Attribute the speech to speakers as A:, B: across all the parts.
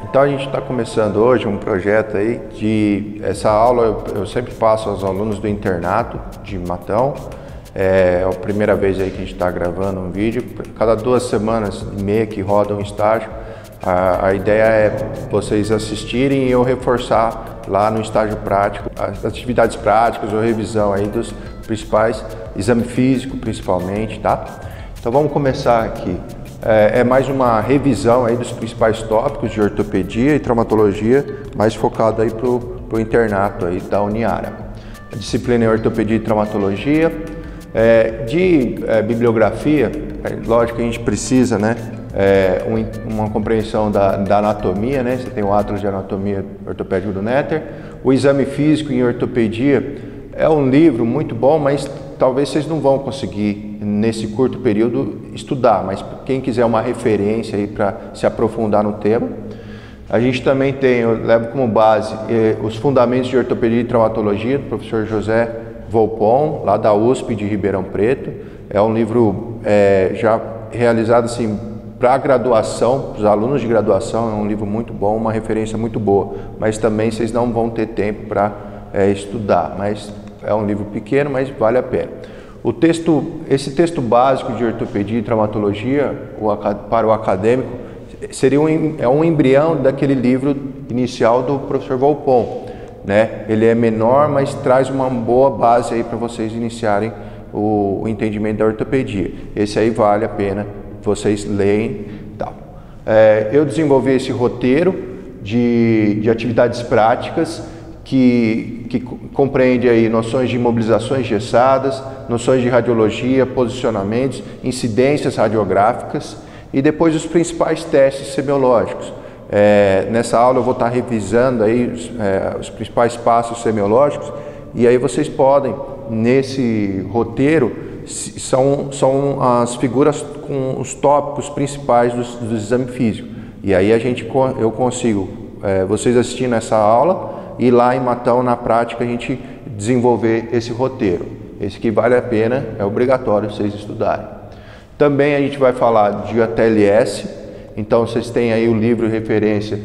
A: Então a gente está começando hoje um projeto aí de... Essa aula eu sempre passo aos alunos do internato de Matão. É a primeira vez aí que a gente está gravando um vídeo. Cada 2 semanas e meia que roda um estágio. A ideia é vocês assistirem e eu reforçar lá no estágio prático as atividades práticas ou revisão aí dos principais, exame físico principalmente, tá? Então vamos começar aqui. É mais uma revisão aí dos principais tópicos de ortopedia e traumatologia, mais focado aí pro internato aí da Uniara. A disciplina é ortopedia e traumatologia. Bibliografia, lógico que a gente precisa, né? Uma compreensão da anatomia, né? Você tem o Atlas de Anatomia Ortopédica do Netter. O Exame Físico em Ortopedia é um livro muito bom, mas talvez vocês não vão conseguir nesse curto período estudar, mas quem quiser uma referência aí para se aprofundar no tema. A gente também tem, eu levo como base os Fundamentos de Ortopedia e Traumatologia do professor José Volpon, lá da USP de Ribeirão Preto. É um livro já realizado assim para graduação, para os alunos de graduação, é um livro muito bom, uma referência muito boa, mas também vocês não vão ter tempo para estudar, mas é um livro pequeno, mas vale a pena. Esse texto básico de ortopedia e traumatologia, para o acadêmico, seria um embrião daquele livro inicial do professor Volpon, né? Ele é menor, mas traz uma boa base aí para vocês iniciarem o entendimento da ortopedia. Esse aí vale a pena vocês leem. Tal. Eu desenvolvi esse roteiro de atividades práticas que compreende aí noções de imobilizações engessadas, noções de radiologia, posicionamentos, incidências radiográficas e depois os principais testes semiológicos. Nessa aula eu vou estar revisando aí os principais passos semiológicos e aí vocês podem, nesse roteiro, são as figuras com os tópicos principais do exame físico. E aí eu consigo, vocês assistindo essa aula, e lá em Matão, na prática, a gente desenvolver esse roteiro. Esse que vale a pena, é obrigatório vocês estudarem. Também a gente vai falar de ATLS, então vocês têm aí o livro referência,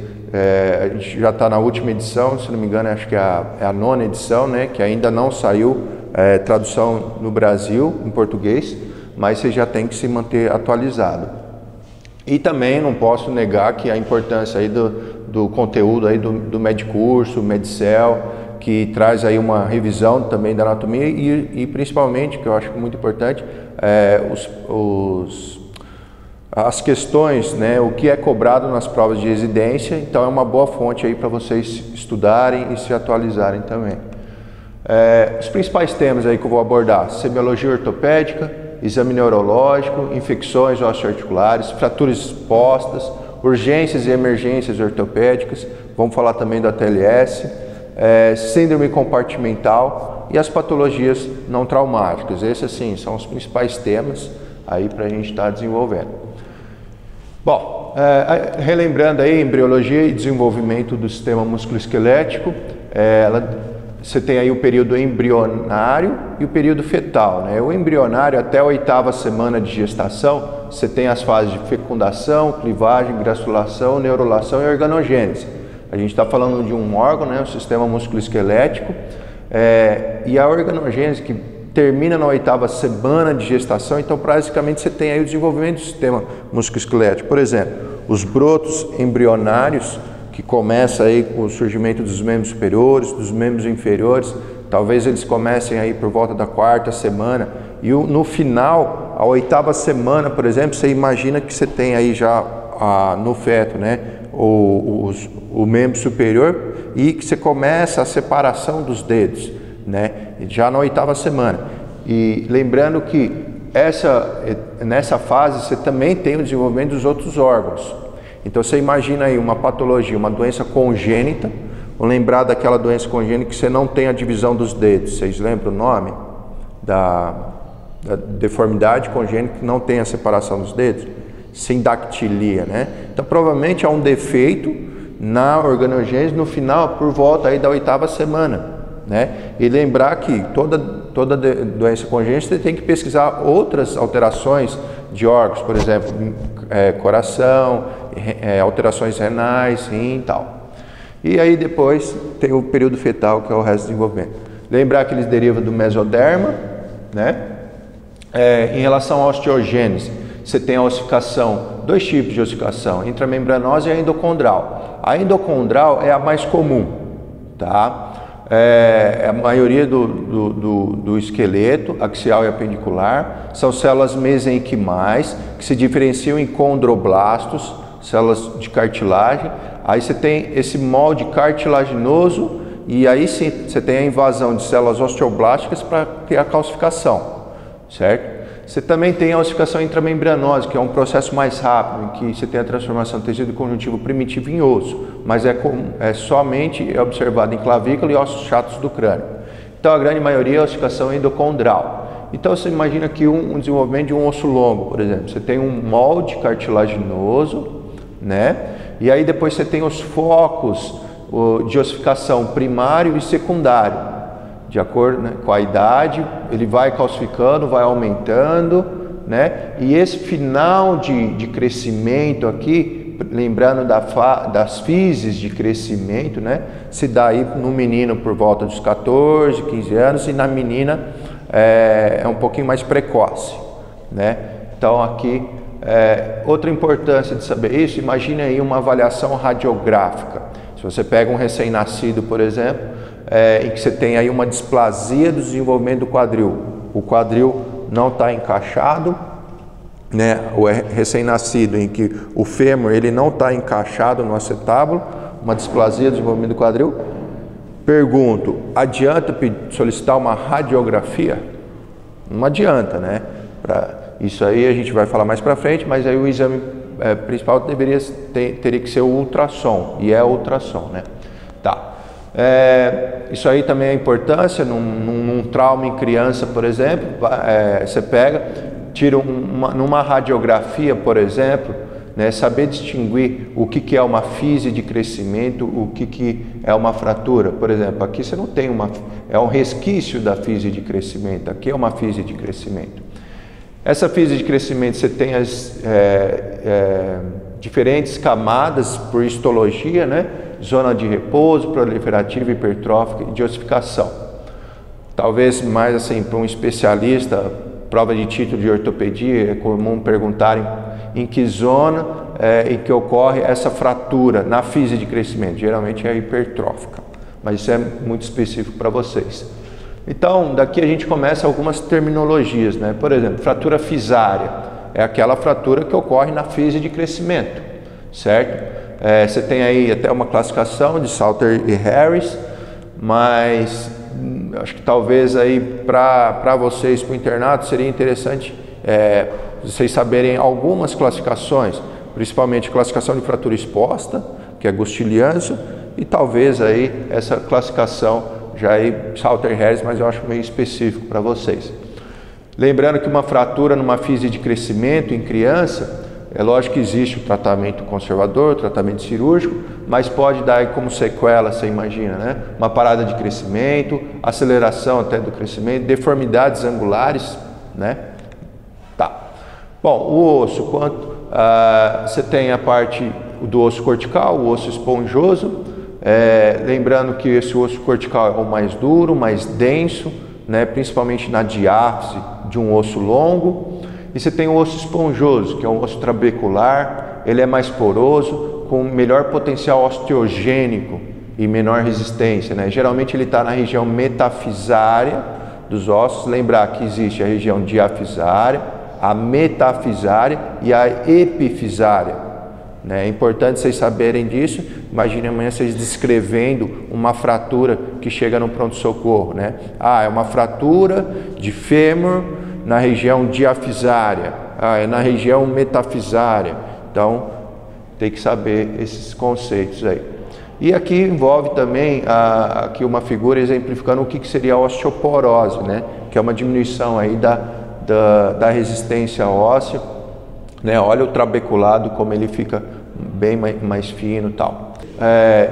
A: a gente já está na última edição, se não me engano, acho que é a 9ª edição, né, que ainda não saiu tradução no Brasil, em português, mas você já tem que se manter atualizado. E também não posso negar que a importância aí do conteúdo aí do Medcurso, Medcel, que traz aí uma revisão também da anatomia e principalmente, que eu acho muito importante, as questões, né, o que é cobrado nas provas de residência. Então é uma boa fonte aí para vocês estudarem e se atualizarem também. Os principais temas aí que eu vou abordar: semiologia ortopédica, exame neurológico, infecções osteoarticulares, fraturas expostas, urgências e emergências ortopédicas, vamos falar também do ATLS, síndrome compartimental e as patologias não traumáticas. Esses, assim, são os principais temas aí para a gente estar desenvolvendo. Bom, relembrando aí, embriologia e desenvolvimento do sistema musculoesquelético, você tem aí o período embrionário e o período fetal, né? O embrionário, até a 8ª semana de gestação, você tem as fases de fecundação, clivagem, graculação, neurulação e organogênese. A gente está falando de um órgão, né? O sistema musculoesquelético, e a organogênese que termina na 8ª semana de gestação. Então, basicamente, você tem aí o desenvolvimento do sistema musculoesquelético. Por exemplo, os brotos embrionários, que começa aí com o surgimento dos membros superiores, dos membros inferiores. Talvez eles comecem aí por volta da 4ª semana e no final, a 8ª semana, por exemplo, você imagina que você tem aí já no feto, né, o membro superior, e que você começa a separação dos dedos, né, já na 8ª semana. E lembrando que nessa fase você também tem o desenvolvimento dos outros órgãos. Então você imagina aí uma patologia, uma doença congênita. Vamos lembrar daquela doença congênita que você não tem a divisão dos dedos. Vocês lembram o nome da deformidade congênita que não tem a separação dos dedos? Sindactilia, né? Então provavelmente há um defeito na organogênese no final, por volta aí da 8ª semana, né? E lembrar que toda doença congênita você tem que pesquisar outras alterações de órgãos, por exemplo, coração, alterações renais, rim e tal. E aí depois tem o período fetal, que é o resto do desenvolvimento. Lembrar que eles derivam do mesoderma, né? Em relação à osteogênese, você tem a ossificação, dois tipos de ossificação, intramembranosa e a endocondral. A endocondral é a mais comum, tá? A maioria do esqueleto axial e apendicular são células mesenquimais que se diferenciam em condroblastos, células de cartilagem. Aí você tem esse molde cartilaginoso e aí sim você tem a invasão de células osteoblásticas para ter a calcificação, certo? Você também tem a ossificação intramembranosa, que é um processo mais rápido, em que você tem a transformação do tecido conjuntivo primitivo em osso, mas somente observado em clavícula e ossos chatos do crânio. Então a grande maioria é a ossificação endocondral. Então você imagina aqui um desenvolvimento de um osso longo, por exemplo. Você tem um molde cartilaginoso, né? E aí depois você tem os focos de ossificação primário e secundário. De acordo, né, com a idade, ele vai calcificando, vai aumentando, né? E esse final de crescimento aqui, lembrando das fases de crescimento, né? Se dá aí no menino por volta dos 14, 15 anos e na menina é um pouquinho mais precoce, né? Então aqui, outra importância de saber isso, imagine aí uma avaliação radiográfica. Se você pega um recém-nascido, por exemplo, em que você tem aí uma displasia do desenvolvimento do quadril. O quadril não está encaixado, né? O recém-nascido em que o fêmur ele não está encaixado no acetábulo, uma displasia do desenvolvimento do quadril. Pergunto, adianta solicitar uma radiografia? Não adianta, né? Isso aí a gente vai falar mais para frente, mas aí o exame principal teria que ser o ultrassom, e é o ultrassom, né? Tá. Isso aí também é importância num trauma em criança, por exemplo, você tira numa radiografia, por exemplo, né, saber distinguir o que é uma fise de crescimento, o que é uma fratura. Por exemplo, aqui você não tem é um resquício da fise de crescimento, aqui é uma fise de crescimento. Essa fise de crescimento você tem as diferentes camadas por histologia, né? Zona de repouso, proliferativa, hipertrófica e de ossificação. Talvez mais assim, para um especialista, prova de título de ortopedia, é comum perguntarem em que zona em que ocorre essa fratura na fise de crescimento. Geralmente é hipertrófica, mas isso é muito específico para vocês. Então, daqui a gente começa algumas terminologias, né? Por exemplo, fratura fisária é aquela fratura que ocorre na fise de crescimento, certo? Você tem aí até uma classificação de Salter e Harris, mas acho que talvez aí para vocês, para o internato, seria interessante vocês saberem algumas classificações, principalmente classificação de fratura exposta, que é Gustilianzo, e talvez aí essa classificação já aí Salter e Harris, mas eu acho meio específico para vocês. Lembrando que uma fratura numa fise de crescimento em criança, é lógico que existe o tratamento conservador, o tratamento cirúrgico, mas pode dar como sequela, você imagina, né? Uma parada de crescimento, aceleração até do crescimento, deformidades angulares, né? Tá. Bom, o osso, você tem a parte do osso cortical, o osso esponjoso, lembrando que esse osso cortical é o mais duro, mais denso, né? Principalmente na diáfise de um osso longo. E você tem o osso esponjoso, que é um osso trabecular, ele é mais poroso, com melhor potencial osteogênico e menor resistência, né? Geralmente ele está na região metafisária dos ossos. Lembrar que existe a região diafisária, a metafisária e a epifisária, né? É importante vocês saberem disso. Imagine amanhã vocês descrevendo uma fratura que chega no pronto-socorro, né? É uma fratura de fêmur na região diafisária, é na região metafisária. Então, tem que saber esses conceitos aí. E aqui envolve também aqui uma figura exemplificando o que seria a osteoporose, né? Que é uma diminuição aí da resistência óssea, né? Olha o trabeculado como ele fica bem mais fino e tal.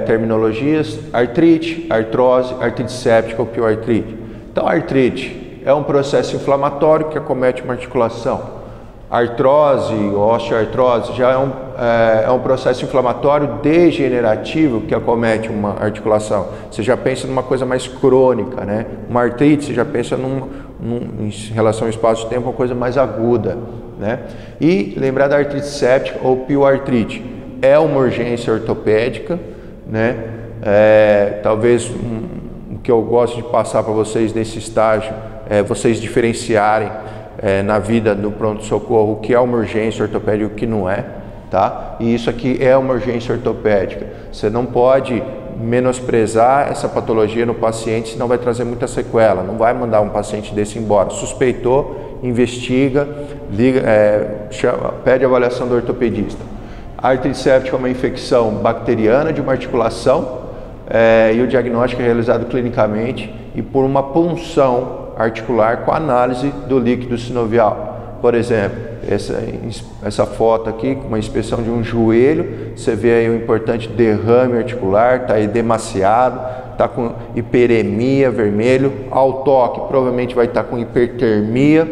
A: Terminologias: artrite, artrose, artrite séptica ou pioartrite. Então, a artrite é um processo inflamatório que acomete uma articulação. Artrose, osteoartrose, já é um processo inflamatório degenerativo que acomete uma articulação. Você já pensa numa coisa mais crônica, né? Uma artrite, você já pensa em relação ao espaço de tempo, uma coisa mais aguda, né? E lembrar da artrite séptica ou pioartrite, é uma urgência ortopédica, né? Talvez o que eu gosto de passar para vocês nesse estágio é vocês diferenciarem na vida do pronto-socorro o que é uma urgência ortopédica e o que não é, tá? E isso aqui é uma urgência ortopédica. Você não pode menosprezar essa patologia no paciente, senão vai trazer muita sequela. Não vai mandar um paciente desse embora. Suspeitou, investiga, liga, pede avaliação do ortopedista. A artrite séptica é uma infecção bacteriana de uma articulação e o diagnóstico é realizado clinicamente e por uma punção articular com análise do líquido sinovial. Por exemplo, essa foto aqui, com uma inspeção de um joelho, você vê aí um importante derrame articular, está edemaciado, está com hiperemia, vermelho, ao toque provavelmente vai estar com hipertermia.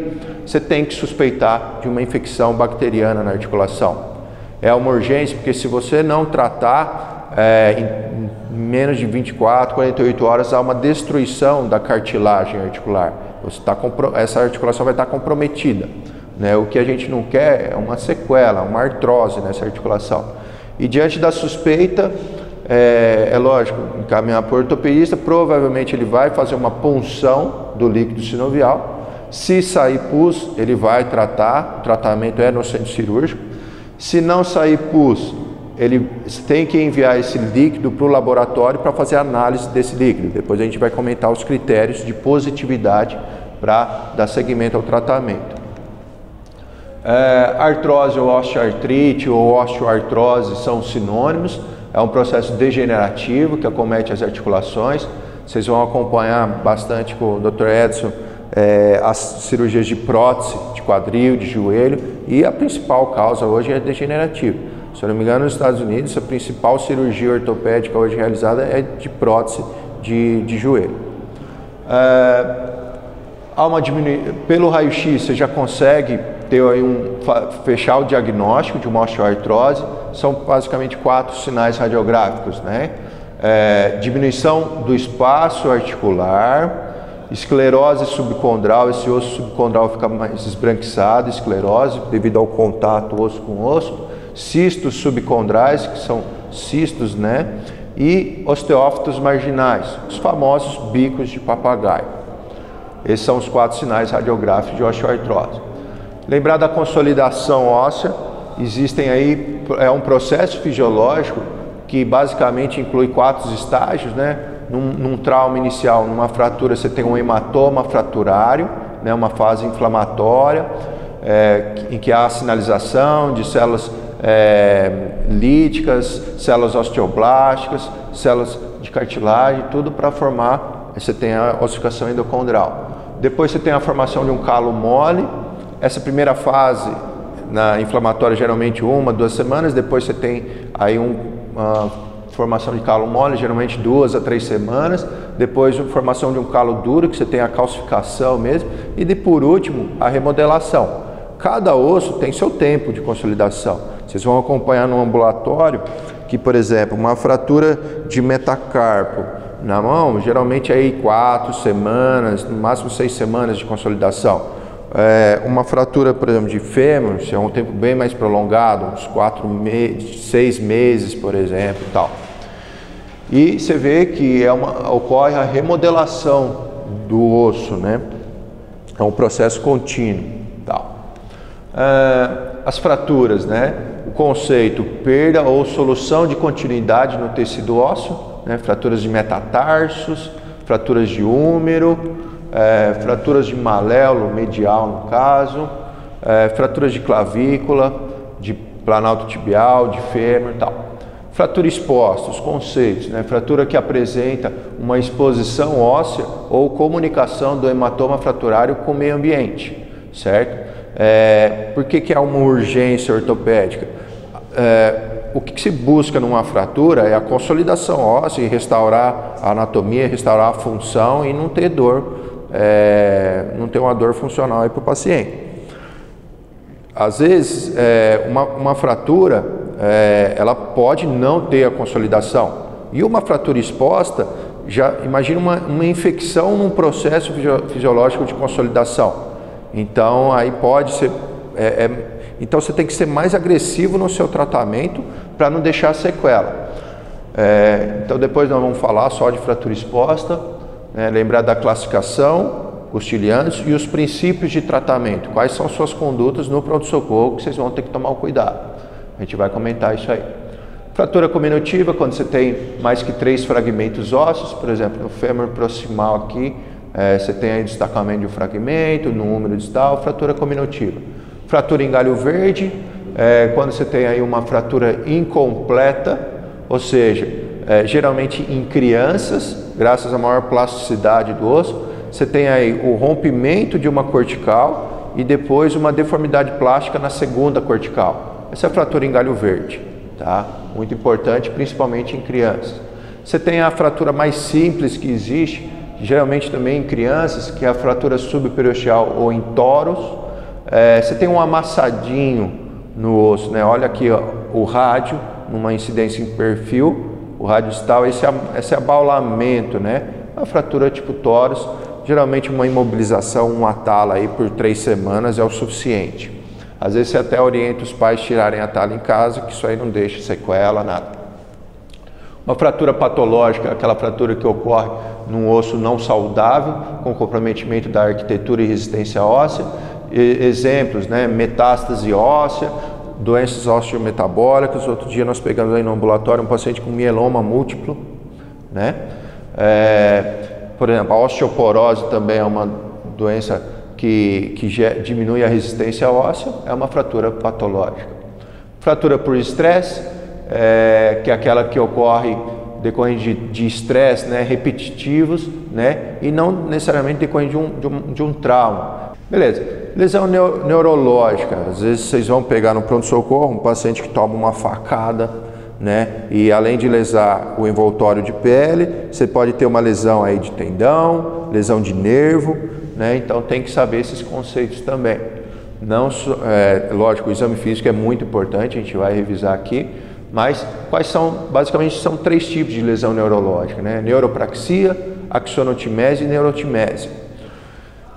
A: Você tem que suspeitar de uma infecção bacteriana na articulação. É uma urgência, porque se você não tratar, em menos de 24, 48 horas há uma destruição da cartilagem articular. Essa articulação vai estar comprometida, né? O que a gente não quer é uma sequela, uma artrose nessa articulação. E diante da suspeita, é lógico, encaminhar para o ortopedista, provavelmente ele vai fazer uma punção do líquido sinovial. Se sair pus, ele vai tratar, o tratamento é no centro cirúrgico. Se não sair pus, ele tem que enviar esse líquido para o laboratório para fazer análise desse líquido. Depois a gente vai comentar os critérios de positividade para dar seguimento ao tratamento. Artrose ou osteoartrite ou osteoartrose são sinônimos. É um processo degenerativo que acomete as articulações. Vocês vão acompanhar bastante com o Dr. Edson as cirurgias de prótese, de quadril, de joelho, e a principal causa hoje é degenerativa. Se eu não me engano, nos Estados Unidos, a principal cirurgia ortopédica hoje realizada é de prótese de joelho. Pelo raio-x, você já consegue ter aí fechar o diagnóstico de uma osteoartrose. São basicamente 4 sinais radiográficos, né? Diminuição do espaço articular, esclerose subcondral, esse osso subcondral fica mais esbranquiçado, esclerose, devido ao contato osso com osso, cistos subcondrais, que são cistos, né? E osteófitos marginais, os famosos bicos de papagaio. Esses são os 4 sinais radiográficos de osteoartrose. Lembrar da consolidação óssea, existem aí, um processo fisiológico que basicamente inclui 4 estágios, né? Num trauma inicial, numa fratura, você tem um hematoma fraturário, né? Uma fase inflamatória, em que há a sinalização de células líticas, células osteoblásticas, células de cartilagem, tudo para formar, você tem a ossificação endocondral. Depois você tem a formação de um calo mole. Essa primeira fase na inflamatória geralmente 1, 2 semanas, depois você tem aí uma formação de calo mole, geralmente 2 a 3 semanas, depois a formação de um calo duro, que você tem a calcificação mesmo, e por último a remodelação. Cada osso tem seu tempo de consolidação. Vocês vão acompanhar no ambulatório que, por exemplo, uma fratura de metacarpo na mão, geralmente aí 4 semanas, no máximo 6 semanas de consolidação. Uma fratura, por exemplo, de fêmur, é um tempo bem mais prolongado, uns 6 meses, por exemplo, tal. E você vê que ocorre a remodelação do osso, né? É um processo contínuo, tal. As fraturas, né? O conceito, perda ou solução de continuidade no tecido ósseo, né? Fraturas de metatarsos, fraturas de húmero, fraturas de maléolo medial no caso, fraturas de clavícula, de planalto tibial, de fêmur e tal. Fratura exposta, os conceitos, né? Fratura que apresenta uma exposição óssea ou comunicação do hematoma fraturário com o meio ambiente, certo? Por que é uma urgência ortopédica? O que se busca numa fratura é a consolidação óssea e restaurar a anatomia, restaurar a função e não ter dor, não ter uma dor funcional para o paciente. às vezes, uma fratura, ela pode não ter a consolidação. E uma fratura exposta, já imagina uma infecção num processo fisiológico de consolidação. Então, aí pode ser... então, você tem que ser mais agressivo no seu tratamento para não deixar sequela. Então, depois nós vamos falar só de fratura exposta, né? Lembrar da classificação, os ciliantes e os princípios de tratamento. Quais são suas condutas no pronto-socorro que vocês vão ter que tomar o cuidado. A gente vai comentar isso aí. Fratura cominutiva, quando você tem mais que 3 fragmentos ósseos, por exemplo, no fêmur proximal aqui, você tem aí destacamento de um fragmento, no úmero distal, fratura cominutiva. Fratura em galho verde, quando você tem aí uma fratura incompleta, ou seja, geralmente em crianças, graças à maior plasticidade do osso, você tem aí o rompimento de uma cortical e depois uma deformidade plástica na segunda cortical. Essa é a fratura em galho verde, tá? Muito importante, principalmente em crianças. Você tem a fratura mais simples que existe, geralmente também em crianças, que é a fratura subperiosteal ou em toros. Você tem um amassadinho no osso, né? Olha aqui, ó, o rádio, numa incidência em perfil, o rádio distal, esse abaulamento, né? A fratura tipo toros, geralmente uma imobilização, um atala aí por 3 semanas é o suficiente. Às vezes você até orienta os pais a tirarem a tala em casa, que isso aí não deixa sequela, nada. Uma fratura patológica, aquela fratura que ocorre num osso não saudável, com comprometimento da arquitetura e resistência óssea. Exemplos, né? Metástase óssea, doenças osteometabólicas. Outro dia nós pegamos aí no ambulatório um paciente com mieloma múltiplo, né? Por exemplo, a osteoporose também é uma doença que diminui a resistência óssea, é uma fratura patológica. Fratura por estresse, que é aquela que ocorre decorrente de estresse, né, repetitivos, né, e não necessariamente decorrente de um trauma. Beleza. Lesão neurológica, às vezes vocês vão pegar no pronto-socorro um paciente que toma uma facada, né, e além de lesar o envoltório de pele, você pode ter uma lesão aí de tendão, lesão de nervo, né, então tem que saber esses conceitos também. Não, lógico, o exame físico é muito importante, a gente vai revisar aqui, mas quais são, basicamente são 3 tipos de lesão neurológica, né, neuropraxia, axonotimese e neurotimese.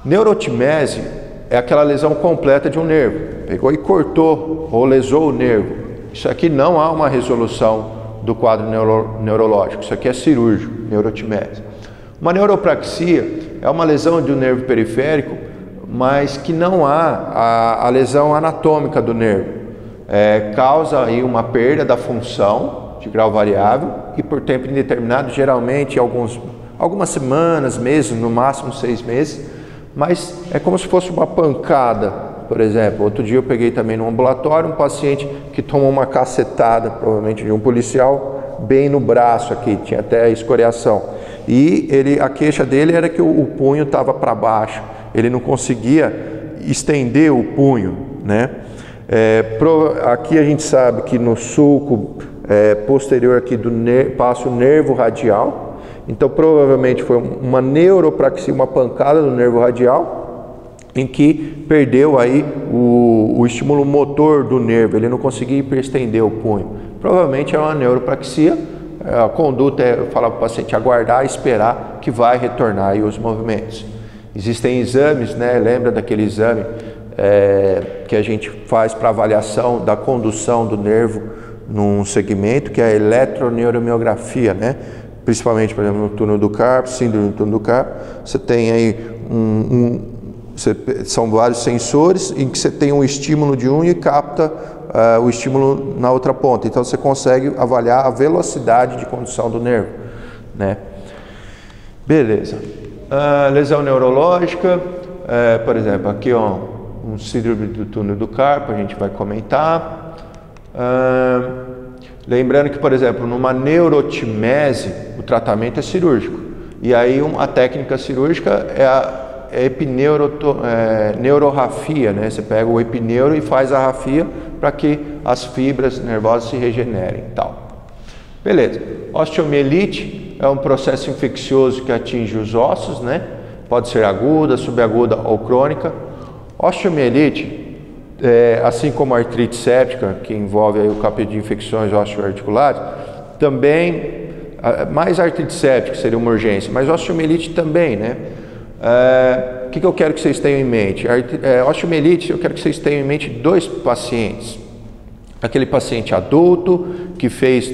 A: Neurotimese é aquela lesão completa de um nervo, pegou e cortou ou lesou o nervo. Isso aqui não há uma resolução do quadro neurológico, isso aqui é cirúrgico, neurotimese. Uma neuropraxia é uma lesão de um nervo periférico, mas que não há a lesão anatômica do nervo. Causa aí uma perda da função de grau variável e por tempo indeterminado, geralmente algumas semanas, meses, no máximo 6 meses, mas é como se fosse uma pancada, por exemplo. Outro dia eu peguei também no ambulatório um paciente que tomou uma cacetada, provavelmente de um policial, bem no braço aqui, tinha até escoriação. E a queixa dele era que o punho estava para baixo, ele não conseguia estender o punho, né? Aqui a gente sabe que no sulco posterior aqui passa o nervo radial. Então, provavelmente foi uma neuropraxia, uma pancada do nervo radial, em que perdeu aí o estímulo motor do nervo, ele não conseguia hiperestender o punho. Provavelmente é uma neuropraxia, a conduta é falar para o paciente aguardar, esperar que vai retornar aí os movimentos. Existem exames, né? Lembra daquele exame que a gente faz para avaliação da condução do nervo num segmento, que é a eletroneuromiografia, né? Principalmente, por exemplo, no túnel do carpo, síndrome do túnel do carpo, você tem aí são vários sensores em que você tem um estímulo de um e capta o estímulo na outra ponta. Então você consegue avaliar a velocidade de condução do nervo, né? Beleza. Lesão neurológica, por exemplo, aqui ó, um síndrome do túnel do carpo, a gente vai comentar. Lembrando que, por exemplo, numa neurotimese, o tratamento é cirúrgico. E aí a técnica cirúrgica é a neurorrafia, né? Você pega o epineuro e faz a rafia para que as fibras nervosas se regenerem e tal. Beleza. Osteomielite é um processo infeccioso que atinge os ossos, né? Pode ser aguda, subaguda ou crônica. Osteomielite assim como a artrite séptica, que envolve aí o capítulo de infecções osteoarticulares, também, mais artrite séptica seria uma urgência, mas osteomielite também, né? O que eu quero que vocês tenham em mente? Osteomielite, eu quero que vocês tenham em mente 2 pacientes. Aquele paciente adulto que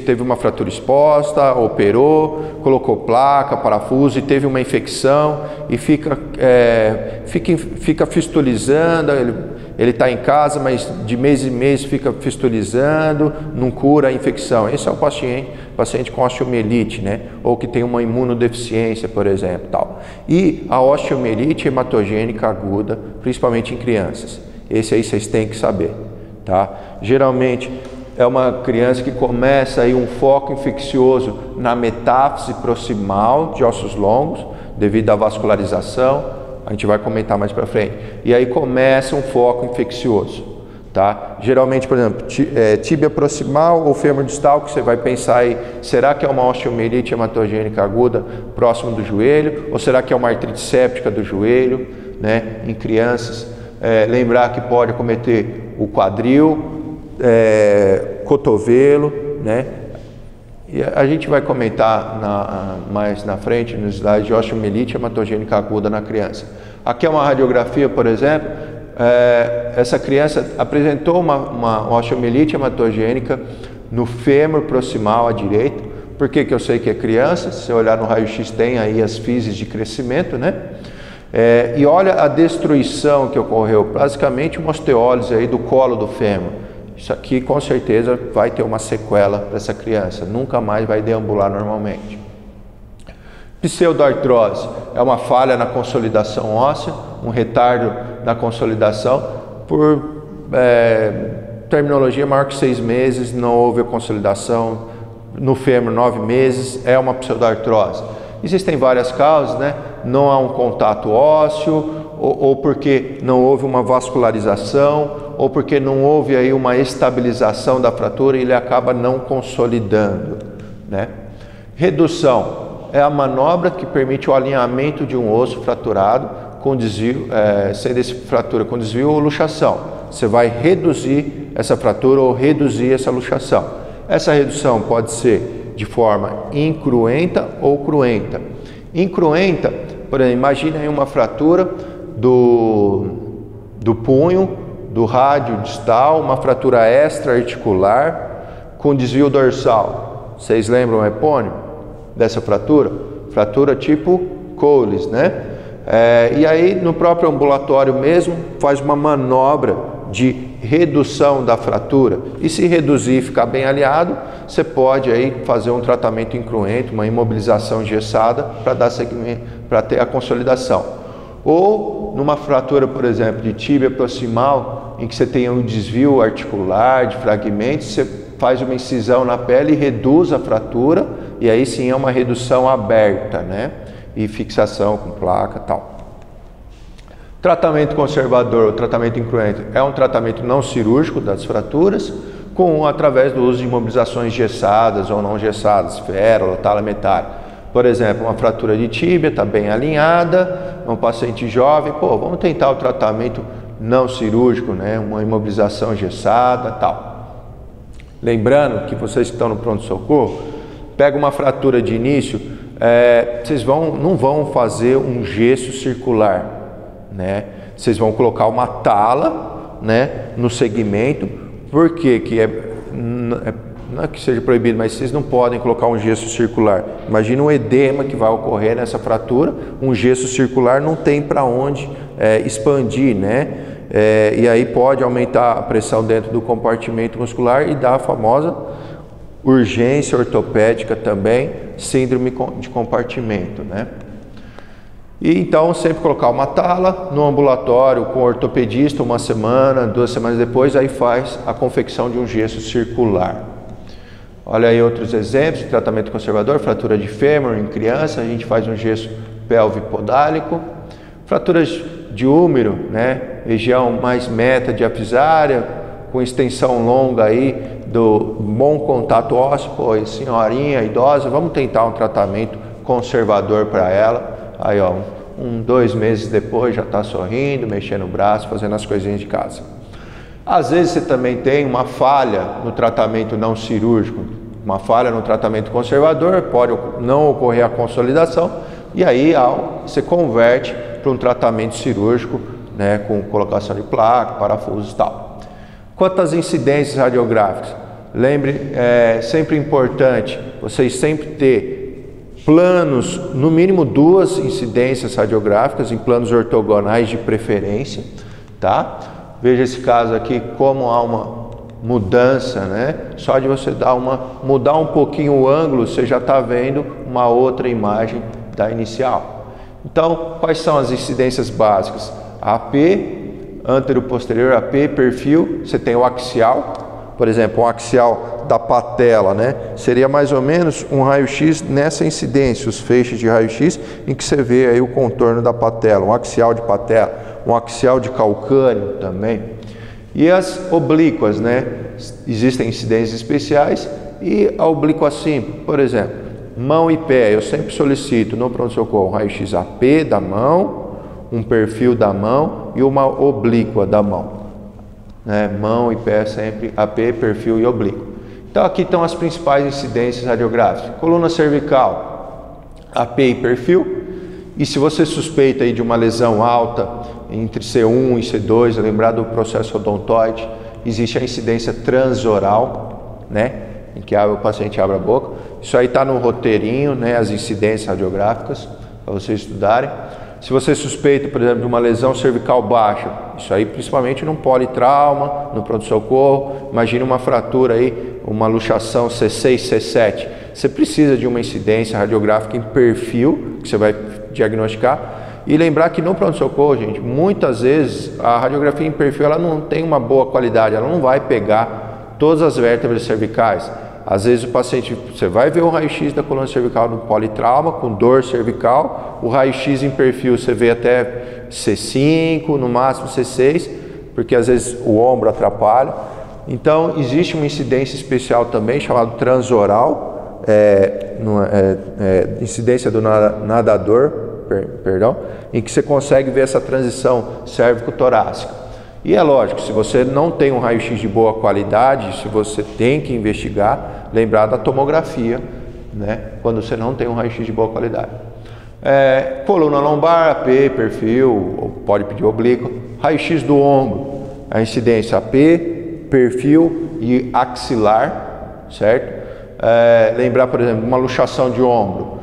A: teve uma fratura exposta, operou, colocou placa, parafuso e teve uma infecção e fica fistulizando, ele está em casa, mas de mês em mês fica fistulizando, não cura a infecção. Esse é o paciente com osteomielite, né? Ou que tem uma imunodeficiência, por exemplo. Tal. E a osteomielite hematogênica aguda, principalmente em crianças. Esse aí vocês têm que saber. Tá? Geralmente é uma criança que começa aí um foco infeccioso na metáfise proximal de ossos longos, devido à vascularização, a gente vai comentar mais para frente, e aí começa um foco infeccioso, tá? Geralmente, por exemplo, tíbia proximal ou fêmur distal, que você vai pensar aí, será que é uma osteomielite hematogênica aguda próximo do joelho, ou será que é uma artrite séptica do joelho, né? Em crianças, lembrar que pode acometer o quadril, cotovelo, né? E a gente vai comentar mais na frente, nos slides, de osteomielite hematogênica aguda na criança. Aqui é uma radiografia, por exemplo, essa criança apresentou uma osteomielite hematogênica no fêmur proximal à direita. Por que eu sei que é criança? Se você olhar no raio-x tem aí as físis de crescimento, né? E olha a destruição que ocorreu, basicamente uma osteólise aí do colo do fêmur. Isso aqui com certeza vai ter uma sequela para essa criança, nunca mais vai deambular normalmente. Pseudoartrose é uma falha na consolidação óssea, um retardo na consolidação, por terminologia maior que 6 meses, não houve a consolidação, no fêmur 9 meses, é uma pseudoartrose. Existem várias causas, né? Não há um contato ósseo, ou porque não houve uma vascularização, ou porque não houve aí uma estabilização da fratura e ele acaba não consolidando, né? Redução é a manobra que permite o alinhamento de um osso fraturado com desvio, sendo essa fratura com desvio ou luxação. Você vai reduzir essa fratura ou reduzir essa luxação. Essa redução pode ser de forma incruenta ou cruenta. Incruenta, por exemplo, imagine aí uma fratura do punho, do rádio distal, uma fratura extra-articular com desvio dorsal. Vocês lembram o epônimo dessa fratura? Fratura tipo Coles, né? E aí no próprio ambulatório mesmo faz uma manobra de redução da fratura, e se reduzir e ficar bem alinhado, você pode aí fazer um tratamento incruento, uma imobilização engessada para dar seguimento, para ter a consolidação. Ou numa fratura, por exemplo, de tíbia proximal, em que você tem um desvio articular de fragmentos, você faz uma incisão na pele e reduz a fratura, e aí sim é uma redução aberta, né? E fixação com placa e tal. Tratamento conservador, ou tratamento incruento, é um tratamento não cirúrgico das fraturas, através do uso de imobilizações gessadas ou não gessadas, férula, tala metálica. Por exemplo, uma fratura de tíbia está bem alinhada, um paciente jovem, vamos tentar o tratamento não cirúrgico, né? Uma imobilização gessada, tal. Lembrando que vocês que estão no pronto-socorro, pega uma fratura de início, vocês não vão fazer um gesso circular, né? Vocês vão colocar uma tala, né, no segmento. Por quê? Não é que seja proibido, mas vocês não podem colocar um gesso circular. Imagina um edema que vai ocorrer nessa fratura, um gesso circular não tem para onde expandir, né? E aí pode aumentar a pressão dentro do compartimento muscular e dar a famosa urgência ortopédica também, síndrome de compartimento, né? E então sempre colocar uma tala no ambulatório com o ortopedista 1 semana, 2 semanas depois, aí faz a confecção de um gesso circular. Olha aí outros exemplos de tratamento conservador: fratura de fêmur em criança, a gente faz um gesso pelvipodálico. Fraturas de úmero, né, região mais metadiafisária, com extensão longa aí do bom contato ósseo, senhorinha idosa, vamos tentar um tratamento conservador para ela. Aí, 2 meses depois já está sorrindo, mexendo o braço, fazendo as coisinhas de casa. Às vezes você também tem uma falha no tratamento não cirúrgico, uma falha no tratamento conservador, pode não ocorrer a consolidação, e aí você converte para um tratamento cirúrgico, né, com colocação de placa, parafusos e tal. Quanto às incidências radiográficas, lembre, é sempre importante vocês sempre ter planos, no mínimo 2 incidências radiográficas, em planos ortogonais de preferência, tá? Veja esse caso aqui, como há uma mudança, né? Só de você mudar um pouquinho o ângulo, você já está vendo uma outra imagem da inicial. Então, quais são as incidências básicas? AP, antero-posterior, AP, perfil, você tem o axial, por exemplo, um axial da patela, né? Seria mais ou menos um raio-x nessa incidência, os feixes de raio-x, em que você vê aí o contorno da patela, um axial de patela, um axial de calcânio também. E as oblíquas, né? Existem incidências especiais e a oblíqua simples, por exemplo, mão e pé, eu sempre solicito no pronto-socorro um raio-x AP da mão, um perfil da mão e uma oblíqua da mão, né? Mão e pé sempre AP, perfil e oblíqua. Então aqui estão as principais incidências radiográficas. Coluna cervical, AP e perfil. E se você suspeita aí de uma lesão alta entre C1 e C2, lembrar do processo odontoide, existe a incidência transoral, né, em que o paciente abre a boca. Isso aí está no roteirinho, né, as incidências radiográficas, para vocês estudarem. Se você suspeita, por exemplo, de uma lesão cervical baixa, isso aí principalmente num politrauma, no pronto-socorro, imagine uma fratura aí, uma luxação C6, C7. Você precisa de uma incidência radiográfica em perfil, que você vai diagnosticar. E lembrar que no pronto-socorro, gente, muitas vezes a radiografia em perfil ela não tem uma boa qualidade, ela não vai pegar todas as vértebras cervicais. Às vezes o paciente, você vai ver o raio-x da coluna cervical no politrauma, com dor cervical, o raio-x em perfil você vê até C5, no máximo C6, porque às vezes o ombro atrapalha. Então existe uma incidência especial também, chamada transoral, incidência do nadador, perdão, em que você consegue ver essa transição cérvico-torácica. E é lógico, se você não tem um raio-x de boa qualidade, se você tem que investigar, lembrar da tomografia, né, quando você não tem um raio-x de boa qualidade. Coluna lombar, AP, perfil, pode pedir oblíqua. Raio-x do ombro, a incidência AP, perfil e axilar, certo? Lembrar, por exemplo, uma luxação de ombro.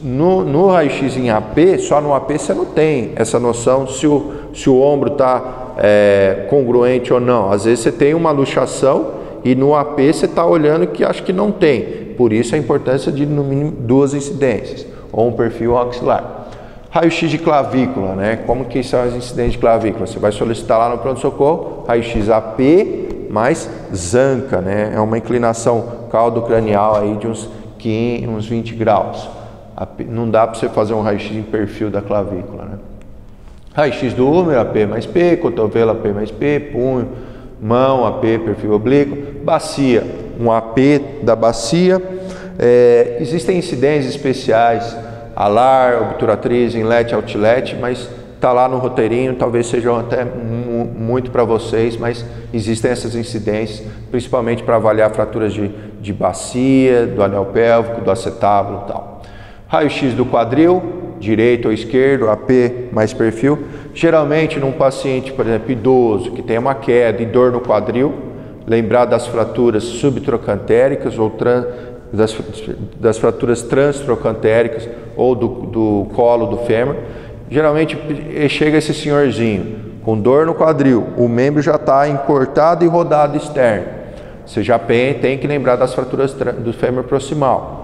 A: No raio-x em AP, só no AP você não tem essa noção se o ombro está congruente ou não. Às vezes você tem uma luxação e no AP você está olhando que acho que não tem. Por isso a importância de no mínimo 2 incidências, ou um perfil ou axilar. Raio-x de clavícula, né? Como que são as incidências de clavícula? Você vai solicitar lá no pronto-socorro, raio-x AP mais zanca, né? É uma inclinação caldo-cranial aí de uns 20 graus. Não dá para você fazer um raio-x em perfil da clavícula, né? Raio-x do húmero, AP mais P, cotovelo, AP mais P, punho, mão, AP, perfil oblíquo, bacia, um AP da bacia. Existem incidências especiais, alar, obturatriz, inlet, outlet, mas está lá no roteirinho, talvez sejam até muito para vocês, mas existem essas incidências, principalmente para avaliar fraturas de bacia, do anel pélvico, do acetábulo e tal. Raio-x do quadril, direito ou esquerdo, AP mais perfil. Geralmente num paciente, por exemplo, idoso, que tem uma queda e dor no quadril, lembrar das fraturas subtrocantéricas ou das fraturas transtrocantéricas ou do colo do fêmur. Geralmente chega esse senhorzinho com dor no quadril, o membro já está encurtado e rodado externo. Você já tem que lembrar das fraturas do fêmur proximal.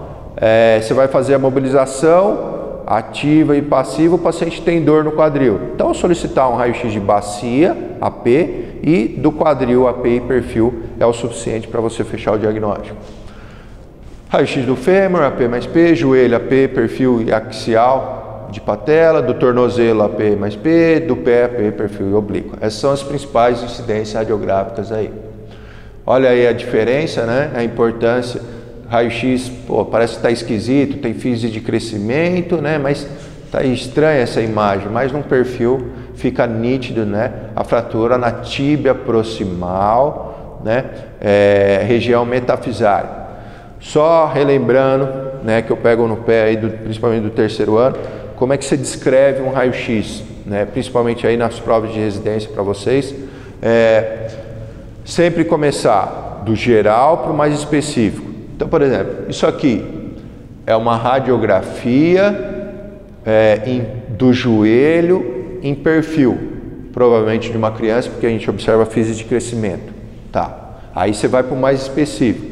A: Você vai fazer a mobilização ativa e passiva, o paciente tem dor no quadril. Então solicitar um raio-x de bacia, AP, e do quadril, AP e perfil é o suficiente para você fechar o diagnóstico. Raio-x do fêmur, AP mais P, joelho, AP, perfil e axial de patela, do tornozelo, AP mais P, do pé, AP, perfil e oblíqua. Essas são as principais incidências radiográficas aí. Olha aí a diferença, né? A importância. Raio-x, parece que está esquisito, tem fios de crescimento, né? Mas está estranha essa imagem, mas num perfil fica nítido, né, a fratura na tíbia proximal, né, região metafisária. Só relembrando, né, que eu pego no pé aí principalmente do terceiro ano, como é que você descreve um raio-x, né, principalmente aí nas provas de residência para vocês. Sempre começar do geral para o mais específico. Então, por exemplo, isso aqui é uma radiografia do joelho em perfil, provavelmente de uma criança, porque a gente observa a fase de crescimento. Tá. Aí você vai para o mais específico.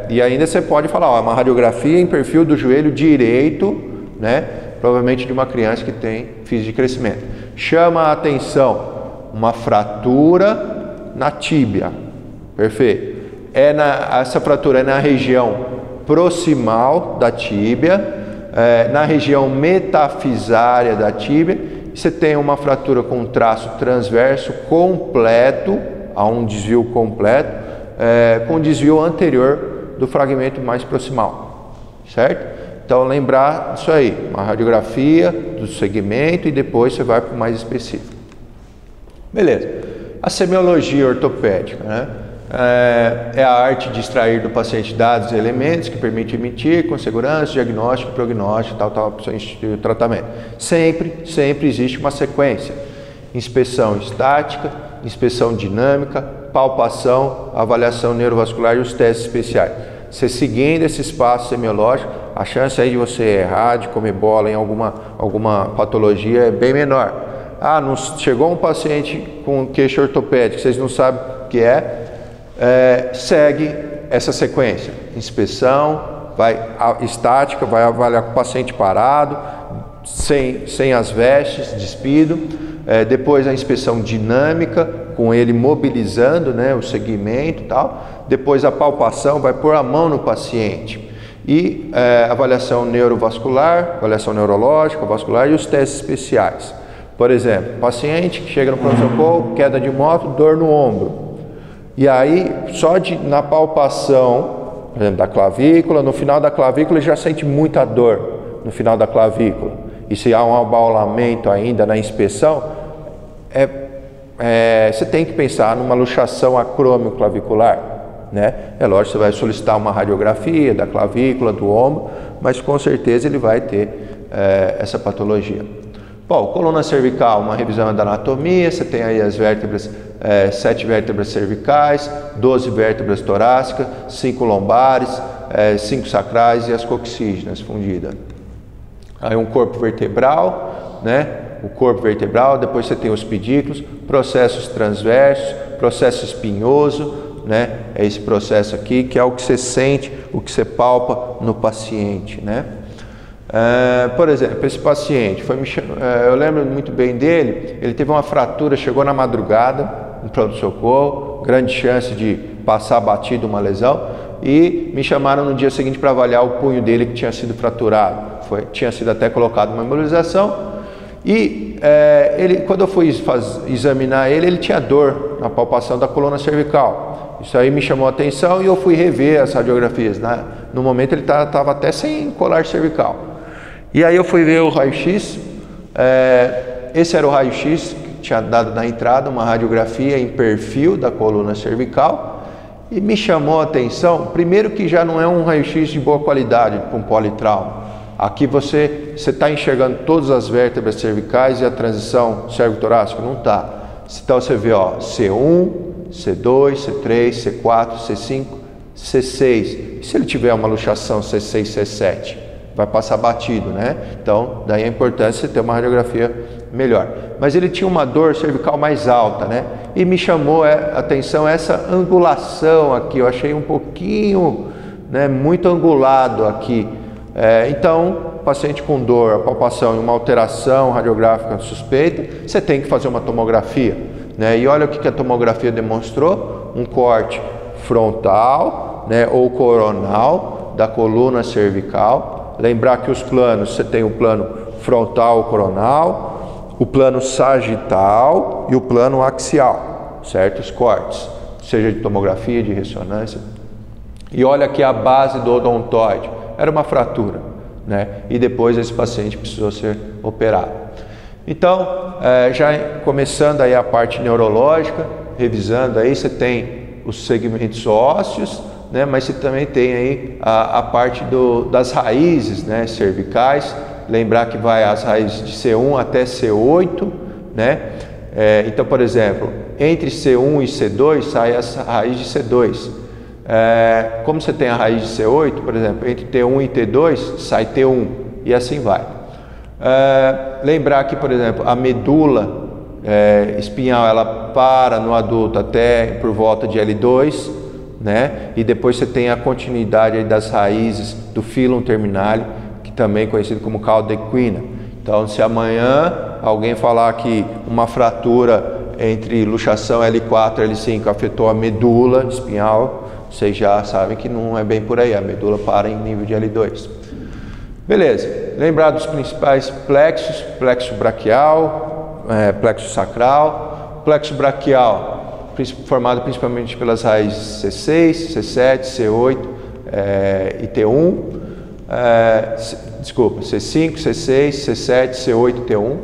A: E ainda você pode falar, ó, uma radiografia em perfil do joelho direito, né, provavelmente de uma criança que tem fase de crescimento. Chama a atenção uma fratura na tíbia, perfeito. Essa fratura é na região proximal da tíbia, na região metafisária da tíbia. Você tem uma fratura com traço transverso completo, há um desvio completo, com desvio anterior do fragmento mais proximal, certo? Então lembrar isso aí, uma radiografia do segmento e depois você vai para o mais específico. Beleza. A semiologia ortopédica, né? É a arte de extrair do paciente dados e elementos que permite emitir com segurança, diagnóstico, prognóstico, tal, instituir o tratamento. Sempre existe uma sequência. Inspeção estática, inspeção dinâmica, palpação, avaliação neurovascular e os testes especiais. Você seguindo esses passos semiológicos, a chance aí de você errar, de comer bola em alguma patologia é bem menor. Chegou um paciente com queixa ortopédica, vocês não sabem o que segue essa sequência. Inspeção, estática, vai avaliar com o paciente parado, sem as vestes, despido. Depois a inspeção dinâmica, com ele mobilizando, né, o segmento e tal. Depois a palpação, vai pôr a mão no paciente. E avaliação neurovascular, avaliação neurológica, vascular e os testes especiais. Por exemplo, paciente que chega no pronto-socorro, queda de moto, dor no ombro. E aí, na palpação, por exemplo, da clavícula, no final da clavícula ele já sente muita dor no final da clavícula. E se há um abaulamento ainda na inspeção, você tem que pensar numa luxação acromioclavicular, né? É lógico que você vai solicitar uma radiografia da clavícula, do ombro, mas com certeza ele vai ter essa patologia. Bom, coluna cervical, uma revisão da anatomia, você tem aí as vértebras, 7 vértebras cervicais, 12 vértebras torácicas, 5 lombares, 5 sacrais e as coxígenas fundidas. Aí um corpo vertebral, né? O corpo vertebral, depois você tem os pedículos, processos transversos, processo espinhoso, né? É esse processo aqui que é o que você sente, o que você palpa no paciente, né? Por exemplo, esse paciente, eu lembro muito bem dele, ele teve uma fratura, chegou na madrugada, no pronto-socorro, grande chance de passar batido uma lesão, e me chamaram no dia seguinte para avaliar o punho dele que tinha sido fraturado, tinha sido até colocado uma imobilização, e quando eu fui examinar ele tinha dor na palpação da coluna cervical. Isso aí me chamou a atenção e eu fui rever as radiografias, né? No momento ele estava até sem colar cervical. E aí eu fui ver o raio-x, esse era o raio-x que tinha dado na entrada, uma radiografia em perfil da coluna cervical, e me chamou a atenção, primeiro que já não é um raio-x de boa qualidade para um politrauma. Aqui você está enxergando todas as vértebras cervicais e a transição cérvico-torácica, não está. Então você vê, ó, C1, C2, C3, C4, C5, C6. E se ele tiver uma luxação C6, C7? Vai passar batido, né? Então, daí a importância de ter uma radiografia melhor. Mas ele tinha uma dor cervical mais alta, né? E me chamou a atenção essa angulação aqui. Eu achei um pouquinho, né, muito angulado aqui. Então, paciente com dor, a palpação e uma alteração radiográfica suspeita, você tem que fazer uma tomografia, né? E olha o que a tomografia demonstrou: um corte frontal, né, ou coronal da coluna cervical. Lembrar que os planos, você tem o plano frontal coronal, o plano sagital e o plano axial, certo? Os cortes, seja de tomografia, de ressonância. E olha aqui a base do odontoide, era uma fratura, né? E depois esse paciente precisou ser operado. Então, já começando aí a parte neurológica, revisando aí, você tem os segmentos ósseos, né, mas você também tem aí a parte das raízes, né, cervicais. Lembrar que vai as raízes de C1 até C8, né? Então, por exemplo, entre C1 e C2 sai essa raiz de C2. Como você tem a raiz de C8, por exemplo, entre T1 e T2 sai T1 e assim vai. Lembrar que, por exemplo, a medula espinhal ela para no adulto até por volta de L2, né? E depois você tem a continuidade aí das raízes do filum terminale, que também é conhecido como cauda equina. Então, se amanhã alguém falar que uma fratura entre luxação L4 e L5 afetou a medula espinhal, vocês já sabem que não é bem por aí, a medula para em nível de L2. Beleza, lembrar dos principais plexos, plexo braquial, plexo sacral, plexo braquial formado principalmente pelas raízes C6, C7, C8 e T1, C5, C6, C7, C8 e T1,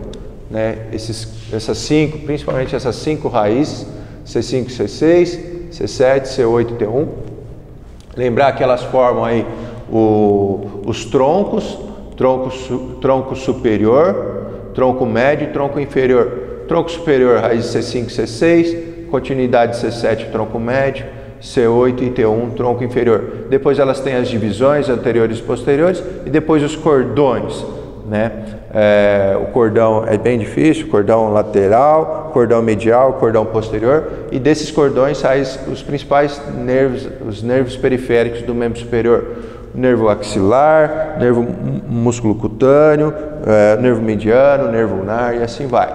A: né? Principalmente essas 5 raízes, C5, C6, C7, C8 e T1. Lembrar que elas formam aí os troncos, tronco superior, tronco médio e tronco inferior. Tronco superior, raiz C5, C6, continuidade C7, tronco médio, C8 e T1, tronco inferior. Depois elas têm as divisões anteriores e posteriores e depois os cordões, né? O cordão é bem difícil, cordão lateral, cordão medial, cordão posterior, e desses cordões saem os principais nervos, os nervos periféricos do membro superior. Nervo axilar, nervo músculo cutâneo, nervo mediano, nervo ulnar e assim vai.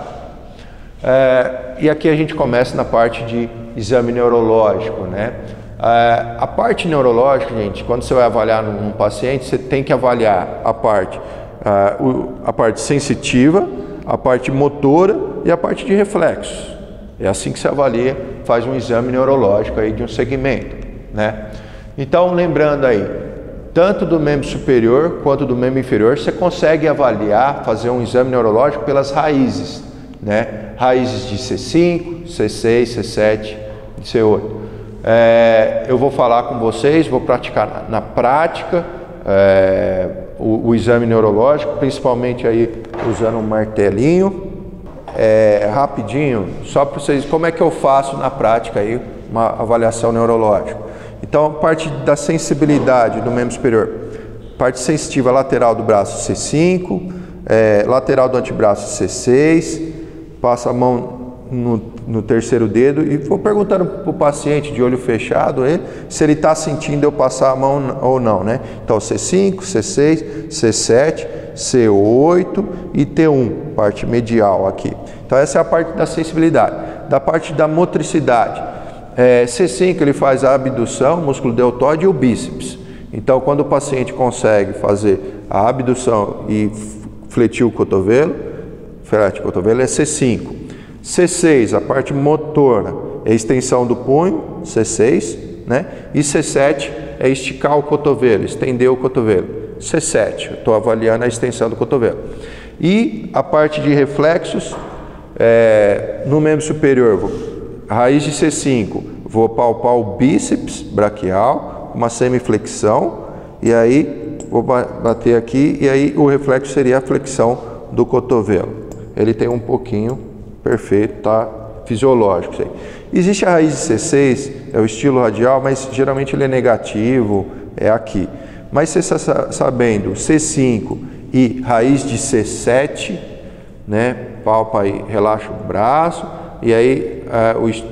A: E aqui a gente começa na parte de exame neurológico, né? A parte neurológica, gente, quando você vai avaliar num paciente, você tem que avaliar a parte sensitiva, a parte motora e a parte de reflexos. É assim que você avalia, faz um exame neurológico aí de um segmento, né? Então, lembrando aí, tanto do membro superior quanto do membro inferior, você consegue avaliar, fazer um exame neurológico pelas raízes, né? Raízes de C5, C6, C7 e C8. Eu vou falar com vocês, vou praticar na prática o exame neurológico, principalmente aí usando um martelinho. Rapidinho, só para vocês, como é que eu faço na prática aí uma avaliação neurológica. Então, a parte da sensibilidade do membro superior, parte sensitiva lateral do braço C5, lateral do antebraço C6, passa a mão no terceiro dedo e vou perguntando para o paciente de olho fechado se ele está sentindo eu passar a mão ou não, né? Então, C5, C6, C7, C8 e T1, parte medial aqui. Então, essa é a parte da sensibilidade. Da parte da motricidade, C5 ele faz a abdução, músculo deltoide e o bíceps. Então, quando o paciente consegue fazer a abdução e fletir o cotovelo, é C5. C6, a parte motora, é a extensão do punho, C6, né? E C7 é esticar o cotovelo, estender o cotovelo. C7, eu estou avaliando a extensão do cotovelo. E a parte de reflexos, no membro superior, raiz de C5, vou palpar o bíceps braquial, uma semiflexão, e aí vou bater aqui, e aí o reflexo seria a flexão do cotovelo. Ele tem um pouquinho perfeito, tá? Fisiológico. Isso aí. Existe a raiz de C6, é o estilo radial, mas geralmente ele é negativo, é aqui. Mas você sabendo C5 e raiz de C7, né? Palpa aí, relaxa o braço, e aí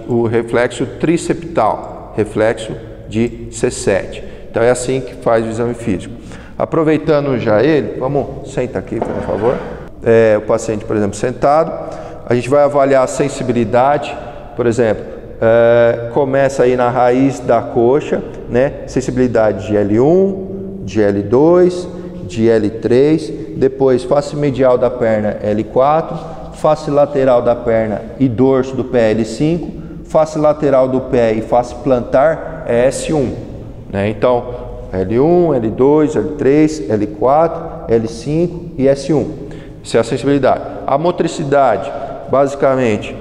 A: o reflexo triceptal, reflexo de C7. Então é assim que faz o exame físico. Aproveitando já senta aqui, por favor. O paciente, por exemplo, sentado, a gente vai avaliar a sensibilidade, por exemplo, começa aí na raiz da coxa, né? Sensibilidade de L1, de L2, de L3, depois face medial da perna L4, face lateral da perna e dorso do pé L5, face lateral do pé e face plantar é S1, né? Então, L1, L2, L3, L4, L5 e S1. Isso é a sensibilidade. a motricidade, basicamente,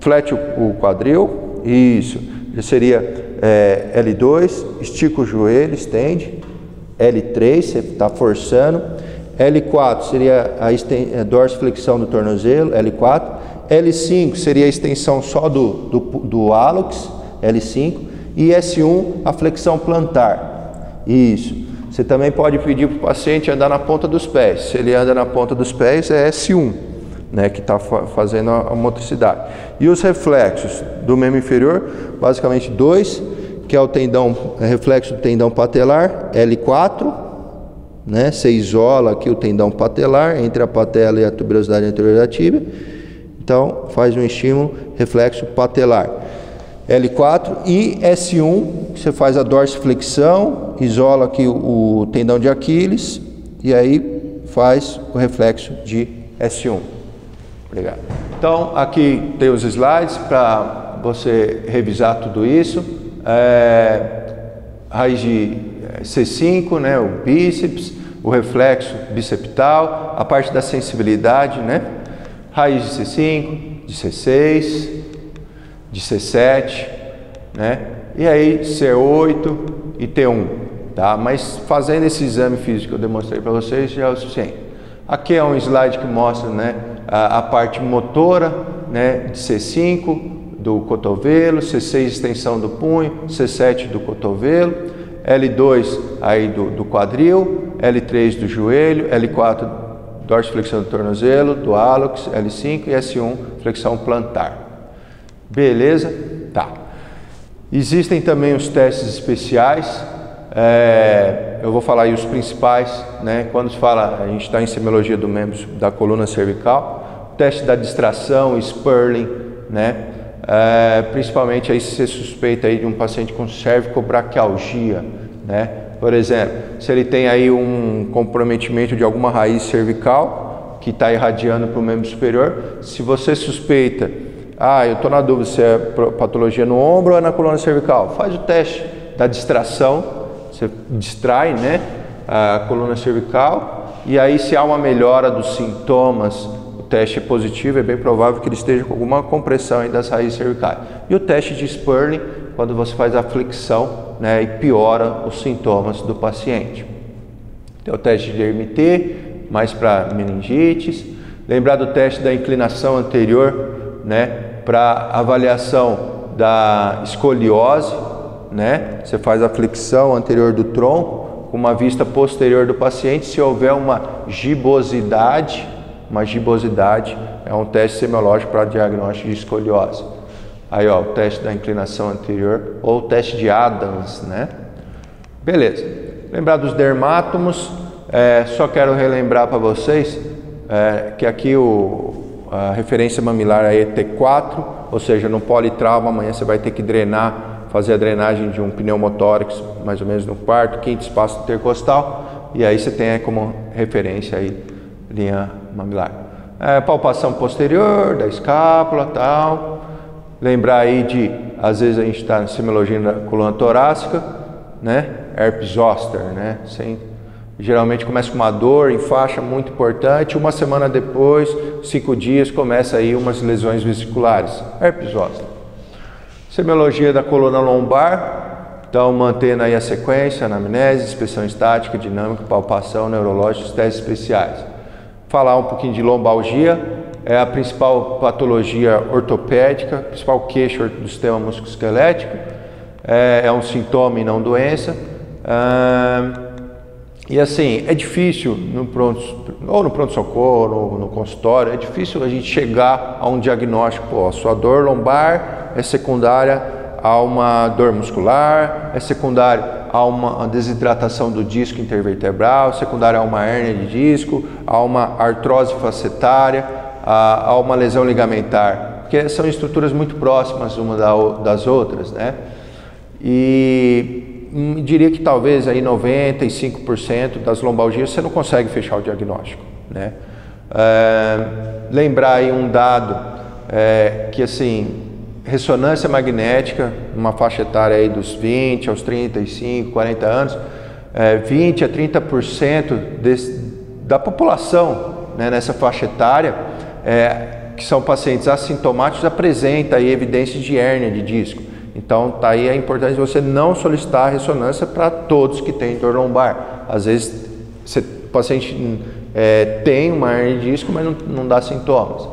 A: flete o quadril, isso, seria L2, estica o joelho, estende, L3, você está forçando, L4 seria a dorsiflexão do tornozelo, L4, L5 seria a extensão só do hálux, L5, e S1 a flexão plantar, isso. Você também pode pedir para o paciente andar na ponta dos pés, se ele anda na ponta dos pés é S1, né, que está fazendo a motricidade. E os reflexos do membro inferior, basicamente 2, que é o reflexo do tendão patelar, L4, né, você isola aqui o tendão patelar entre a patela e a tuberosidade anterior da tíbia, então faz um estímulo, reflexo patelar. L4 e S1, você faz a dorsiflexão, isola aqui o tendão de Aquiles e aí faz o reflexo de S1. Obrigado. Então, aqui tem os slides para você revisar tudo isso. Raiz de C5, né, o bíceps, o reflexo biceptal, a parte da sensibilidade, né? Raiz de C5, de C6, de C7, né? E aí C8 e T1, tá? Mas fazendo esse exame físico que eu demonstrei para vocês já é o suficiente. Aqui é um slide que mostra, né, a parte motora, né, de C5 do cotovelo, C6 extensão do punho, C7 do cotovelo, L2 aí do quadril, L3 do joelho, L4 dorsiflexão do tornozelo, do hálux, L5 e S1 flexão plantar. Beleza? Tá. Existem também os testes especiais, eu vou falar aí os principais, né? Quando se fala, a gente está em semiologia do membro da coluna cervical, o teste da distração, Sperling, né? Principalmente aí se você suspeita aí de um paciente com cervicobraquialgia, né? Por exemplo, se ele tem aí um comprometimento de alguma raiz cervical que está irradiando para o membro superior, se você suspeita, eu estou na dúvida se é patologia no ombro ou é na coluna cervical, faz o teste da distração, você distrai, né, a coluna cervical e aí se há uma melhora dos sintomas, o teste é positivo, é bem provável que ele esteja com alguma compressão aí das raízes cervicais. E o teste de Sperling, quando você faz a flexão, né, e piora os sintomas do paciente. Tem o teste de RMT, mais para meningites. Lembrar do teste da inclinação anterior, né, para avaliação da escoliose, né? Você faz a flexão anterior do tronco com uma vista posterior do paciente. Se houver uma gibosidade é um teste semiológico para diagnóstico de escoliose. Aí, ó, o teste da inclinação anterior ou o teste de Adams, né? Beleza. Lembrar dos dermátomos, só quero relembrar para vocês que aqui a referência mamilar é ET4, ou seja, no politrauma amanhã você vai ter que fazer a drenagem de um pneumotórax, mais ou menos no quarto, quinto espaço intercostal, e aí você tem como referência aí linha mamilar. Palpação posterior da escápula, tal. Lembrar aí de, às vezes a gente está na semiologia da coluna torácica, né? Herpes zoster, né? Geralmente começa com uma dor em faixa muito importante, uma semana depois, 5 dias, começa aí umas lesões vesiculares. Herpes zoster. Semiologia da coluna lombar, então mantendo aí a sequência, anamnese, inspeção estática, dinâmica, palpação, neurológicos, testes especiais. Falar um pouquinho de lombalgia, é a principal patologia ortopédica, principal queixa do sistema musculoesquelético, é um sintoma e não doença. E assim, é difícil no pronto-socorro, no consultório, é difícil a gente chegar a um diagnóstico. A sua dor lombar é secundária a uma dor muscular, é secundária a uma desidratação do disco intervertebral, secundária a uma hérnia de disco, a uma artrose facetária, a uma lesão ligamentar, porque são estruturas muito próximas uma das outras, né? E diria que talvez aí 95% das lombalgias você não consegue fechar o diagnóstico, né? Lembrar aí um dado que assim, ressonância magnética, uma faixa etária aí dos 20 aos 35, 40 anos, 20 a 30% da população, né, nessa faixa etária que são pacientes assintomáticos, apresenta aí evidências de hérnia de disco. Então, tá aí a importância de você não solicitar a ressonância para todos que têm dor lombar. Às vezes, o paciente tem uma hérnia de disco, mas não dá sintomas.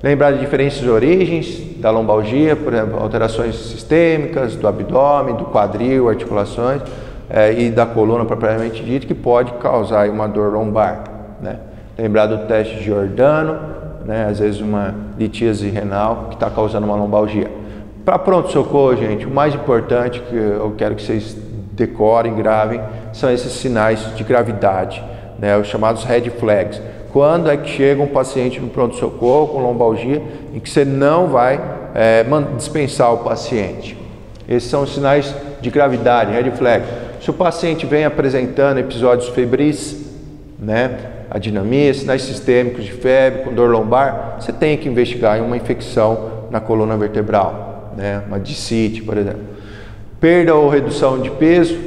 A: Lembrar de diferentes origens da lombalgia, por exemplo, alterações sistêmicas, do abdômen, do quadril, articulações e da coluna propriamente dita, que pode causar uma dor lombar, né? Lembrar do teste de Giordano, né? Às vezes uma litíase renal que está causando uma lombalgia. Para pronto-socorro, gente, o mais importante que eu quero que vocês decorem, gravem, são esses sinais de gravidade, né? Os chamados red flags. Quando é que chega um paciente no pronto-socorro com lombalgia em que você não vai dispensar o paciente? Esses são os sinais de gravidade, red flag. Se o paciente vem apresentando episódios febris, né, adinamia, sinais sistêmicos de febre, com dor lombar, você tem que investigar uma infecção na coluna vertebral, né, uma discite, por exemplo. Perda ou redução de peso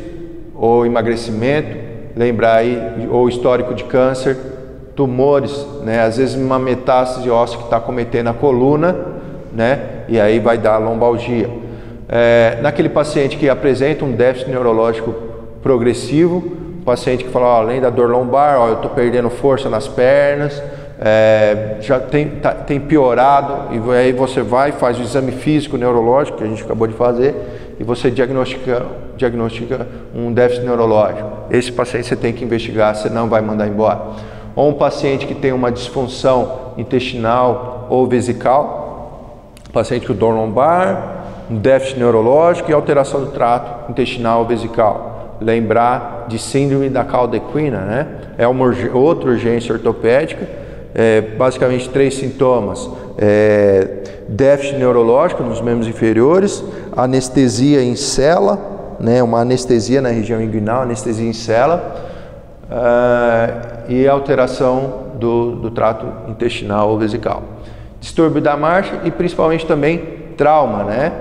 A: ou emagrecimento, lembrar aí, ou histórico de câncer, tumores, né, às vezes uma metástase óssea que está cometendo a coluna, né, e aí vai dar lombalgia. Naquele paciente que apresenta um déficit neurológico progressivo, paciente que fala, além da dor lombar, eu estou perdendo força nas pernas, já tem piorado, e aí você vai, faz o exame físico neurológico, que a gente acabou de fazer, e você diagnostica um déficit neurológico. Esse paciente você tem que investigar, você não vai mandar embora. Ou um paciente que tem uma disfunção intestinal ou vesical, paciente com dor lombar, um déficit neurológico e alteração do trato intestinal ou vesical. Lembrar de síndrome da cauda equina, né? É uma outra urgência ortopédica, basicamente 3 sintomas: déficit neurológico nos membros inferiores, anestesia em cela, né? Uma anestesia na região inguinal, anestesia em cela, e alteração do trato intestinal ou vesical. Distúrbio da marcha e principalmente também trauma, né?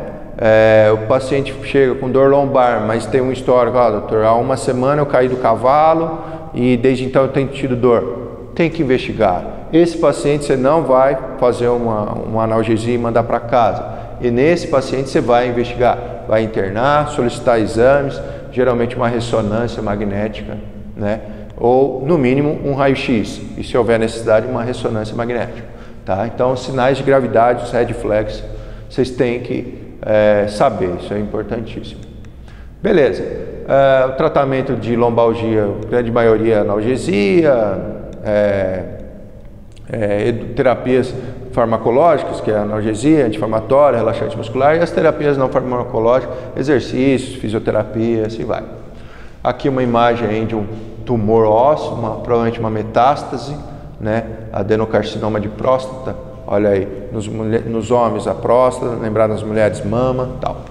A: O paciente chega com dor lombar, mas tem um histórico, doutor, há uma semana eu caí do cavalo e desde então eu tenho tido dor. Tem que investigar. Esse paciente você não vai fazer uma analgesia e mandar para casa. E nesse paciente você vai investigar, vai internar, solicitar exames, geralmente uma ressonância magnética, né? Ou no mínimo um raio-x, e se houver necessidade uma ressonância magnética, tá? Então sinais de gravidade, os red flags, vocês têm que saber, isso é importantíssimo. Beleza, o tratamento de lombalgia, grande maioria analgesia, terapias farmacológicas, que é a analgesia, anti-inflamatória, relaxante muscular, e as terapias não farmacológicas, exercícios, fisioterapia, assim vai. Aqui uma imagem aí de um tumor ósseo, provavelmente uma metástase, né? Adenocarcinoma de próstata, olha aí, nos homens a próstata, lembrar nas mulheres mama, tal.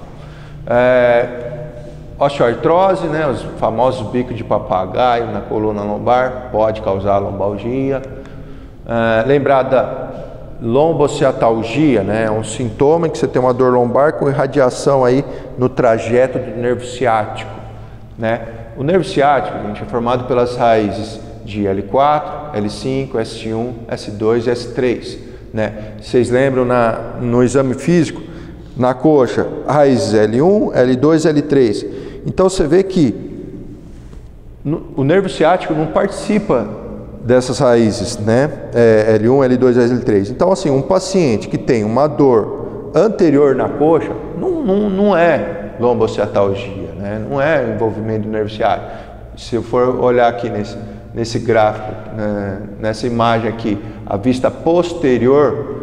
A: Osteoartrose, né? Os famosos bicos de papagaio na coluna lombar, pode causar lombalgia. Lembrar da lombociatalgia, né? É um sintoma em que você tem uma dor lombar com irradiação aí no trajeto do nervo ciático, né? O nervo ciático, gente, é formado pelas raízes de L4, L5, S1, S2 e S3, né? Vocês lembram no exame físico, na coxa, raízes L1, L2 e L3. Então você vê que o nervo ciático não participa dessas raízes, né? L1, L2 e L3. Então assim, um paciente que tem uma dor anterior na coxa não é lombociatalgia, né? Não é envolvimento do nervo ciático. Se eu for olhar aqui nesse gráfico, né, nessa imagem aqui, a vista posterior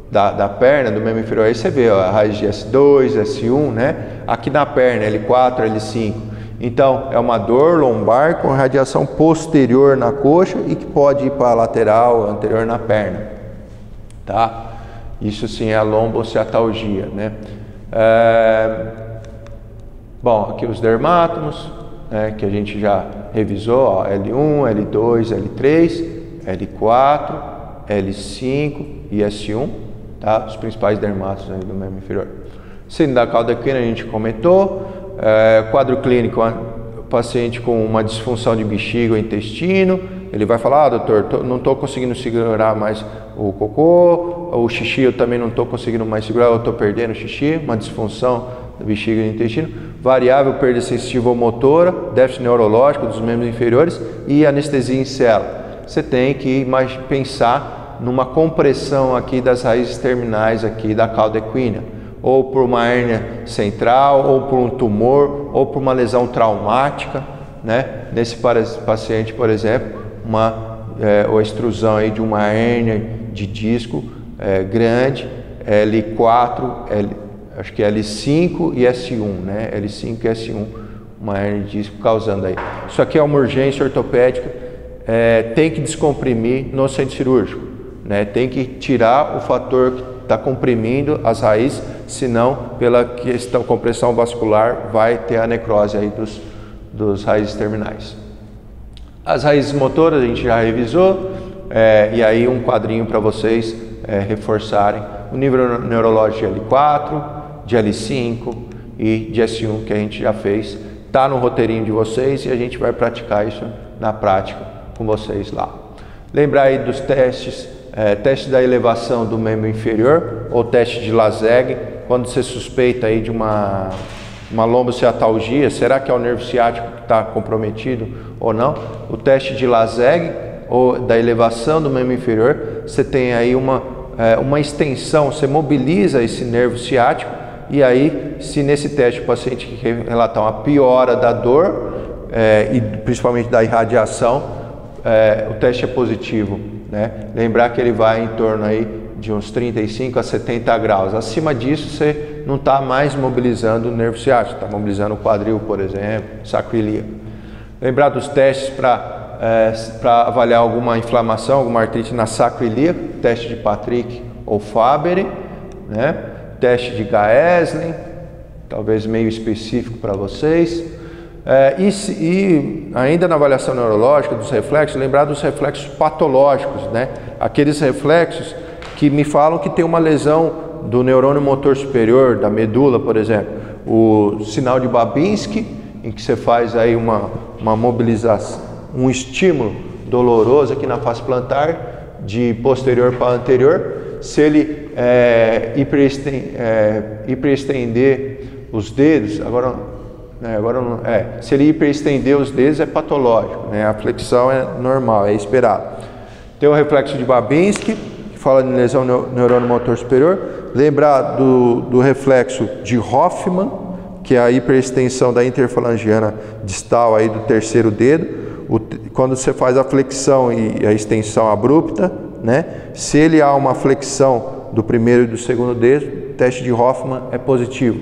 A: da perna, do membro inferior, aí você vê ó, a raiz de S2, S1, né? Aqui na perna, L4, L5. Então, é uma dor lombar com radiação posterior na coxa e que pode ir para a lateral, anterior na perna, tá? Isso sim é a lombociatalgia, né? Bom, aqui os dermátomos, né, que a gente já revisou, ó, L1, L2, L3, L4, L5 e S1, tá? Os principais dermátomos aí do membro inferior. Síndrome da cauda equina a gente comentou, quadro clínico, paciente com uma disfunção de bexiga ou intestino, ele vai falar, doutor, não estou conseguindo segurar mais o cocô, o xixi eu também não estou conseguindo mais segurar, eu estou perdendo o xixi, uma disfunção da bexiga e do intestino, variável perda sensitiva ou motora, déficit neurológico dos membros inferiores e anestesia em célula. Você tem que pensar numa compressão aqui das raízes terminais aqui da cauda equínea, ou por uma hérnia central, ou por um tumor, ou por uma lesão traumática, né? Nesse paciente, por exemplo, uma extrusão aí de uma hérnia de disco grande, L4, acho que L5 e S1, né? L5 e S1, uma hérnia de disco causando aí. Isso aqui é uma urgência ortopédica, tem que descomprimir no centro cirúrgico, né? Tem que tirar o fator que está comprimindo as raízes, senão pela questão compressão vascular vai ter a necrose aí dos raízes terminais. As raízes motoras a gente já revisou, e aí um quadrinho para vocês reforçarem o nível neurológico de L4, de L5 e de S1 que a gente já fez, está no roteirinho de vocês e a gente vai praticar isso na prática com vocês lá. Lembrar aí dos testes, teste da elevação do membro inferior ou teste de Laseg, quando você suspeita aí de uma lombociatalgia, será que é o nervo ciático que está comprometido ou não? O teste de Laseg ou da elevação do membro inferior, você tem aí uma extensão, você mobiliza esse nervo ciático e aí, se nesse teste o paciente relatar uma piora da dor e principalmente da irradiação, o teste é positivo, né? Lembrar que ele vai em torno aí de uns 35 a 70 graus. Acima disso, você não está mais mobilizando o nervo ciático, está mobilizando o quadril, por exemplo, sacroiliaco. Lembrar dos testes para avaliar alguma inflamação, alguma artrite na sacroiliaca, teste de Patrick ou Fabry, né? Teste de Gaesling, talvez meio específico para vocês. E ainda na avaliação neurológica dos reflexos, lembrar dos reflexos patológicos, né? Aqueles reflexos que me falam que tem uma lesão do neurônio motor superior, da medula, por exemplo. O sinal de Babinski, em que você faz aí uma mobilização, um estímulo doloroso aqui na face plantar, de posterior para anterior. Se ele hiperestender os dedos, se ele hiperestender os dedos é patológico, né? A flexão é normal, é esperado. Tem o reflexo de Babinski, que fala de lesão neurônio motor superior. Lembrar do reflexo de Hoffman, que é a hiperextensão da interfalangiana distal aí do terceiro dedo. Quando você faz a flexão e a extensão abrupta, né? Se ele há uma flexão do primeiro e do segundo dedo, o teste de Hoffman é positivo.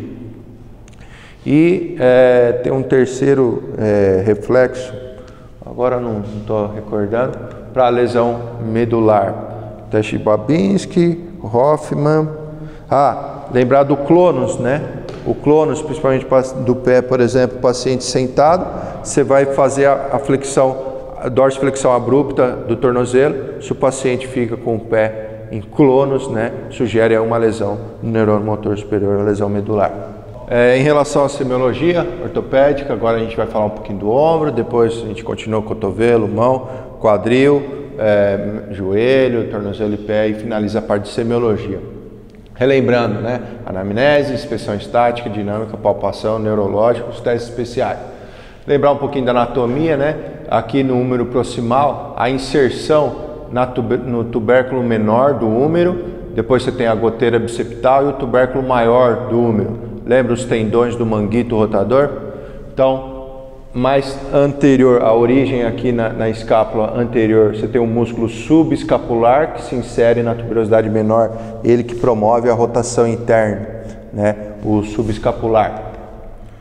A: E tem um terceiro reflexo, agora não estou recordando, para a lesão medular. Teste de Babinski, Hoffman. Lembrar do clonus, né? O clonus, principalmente do pé, por exemplo, paciente sentado, você vai fazer a flexão, a dorsiflexão abrupta do tornozelo. Se o paciente fica com o pé em clonus, né, sugere uma lesão no neurônio motor superior, uma lesão medular. Em relação à semiologia ortopédica, agora a gente vai falar um pouquinho do ombro, depois a gente continua cotovelo, mão, quadril, joelho, tornozelo e pé e finaliza a parte de semiologia. Relembrando, né, anamnese, inspeção estática, dinâmica, palpação, neurológica, os testes especiais. Lembrar um pouquinho da anatomia, né? Aqui no húmero proximal, a inserção no tubérculo menor do húmero, depois você tem a goteira biceptal e o tubérculo maior do húmero. Lembra os tendões do manguito rotador? Então, mais anterior, a origem aqui na escápula anterior, você tem um músculo subescapular que se insere na tuberosidade menor, ele que promove a rotação interna, né? O subescapular.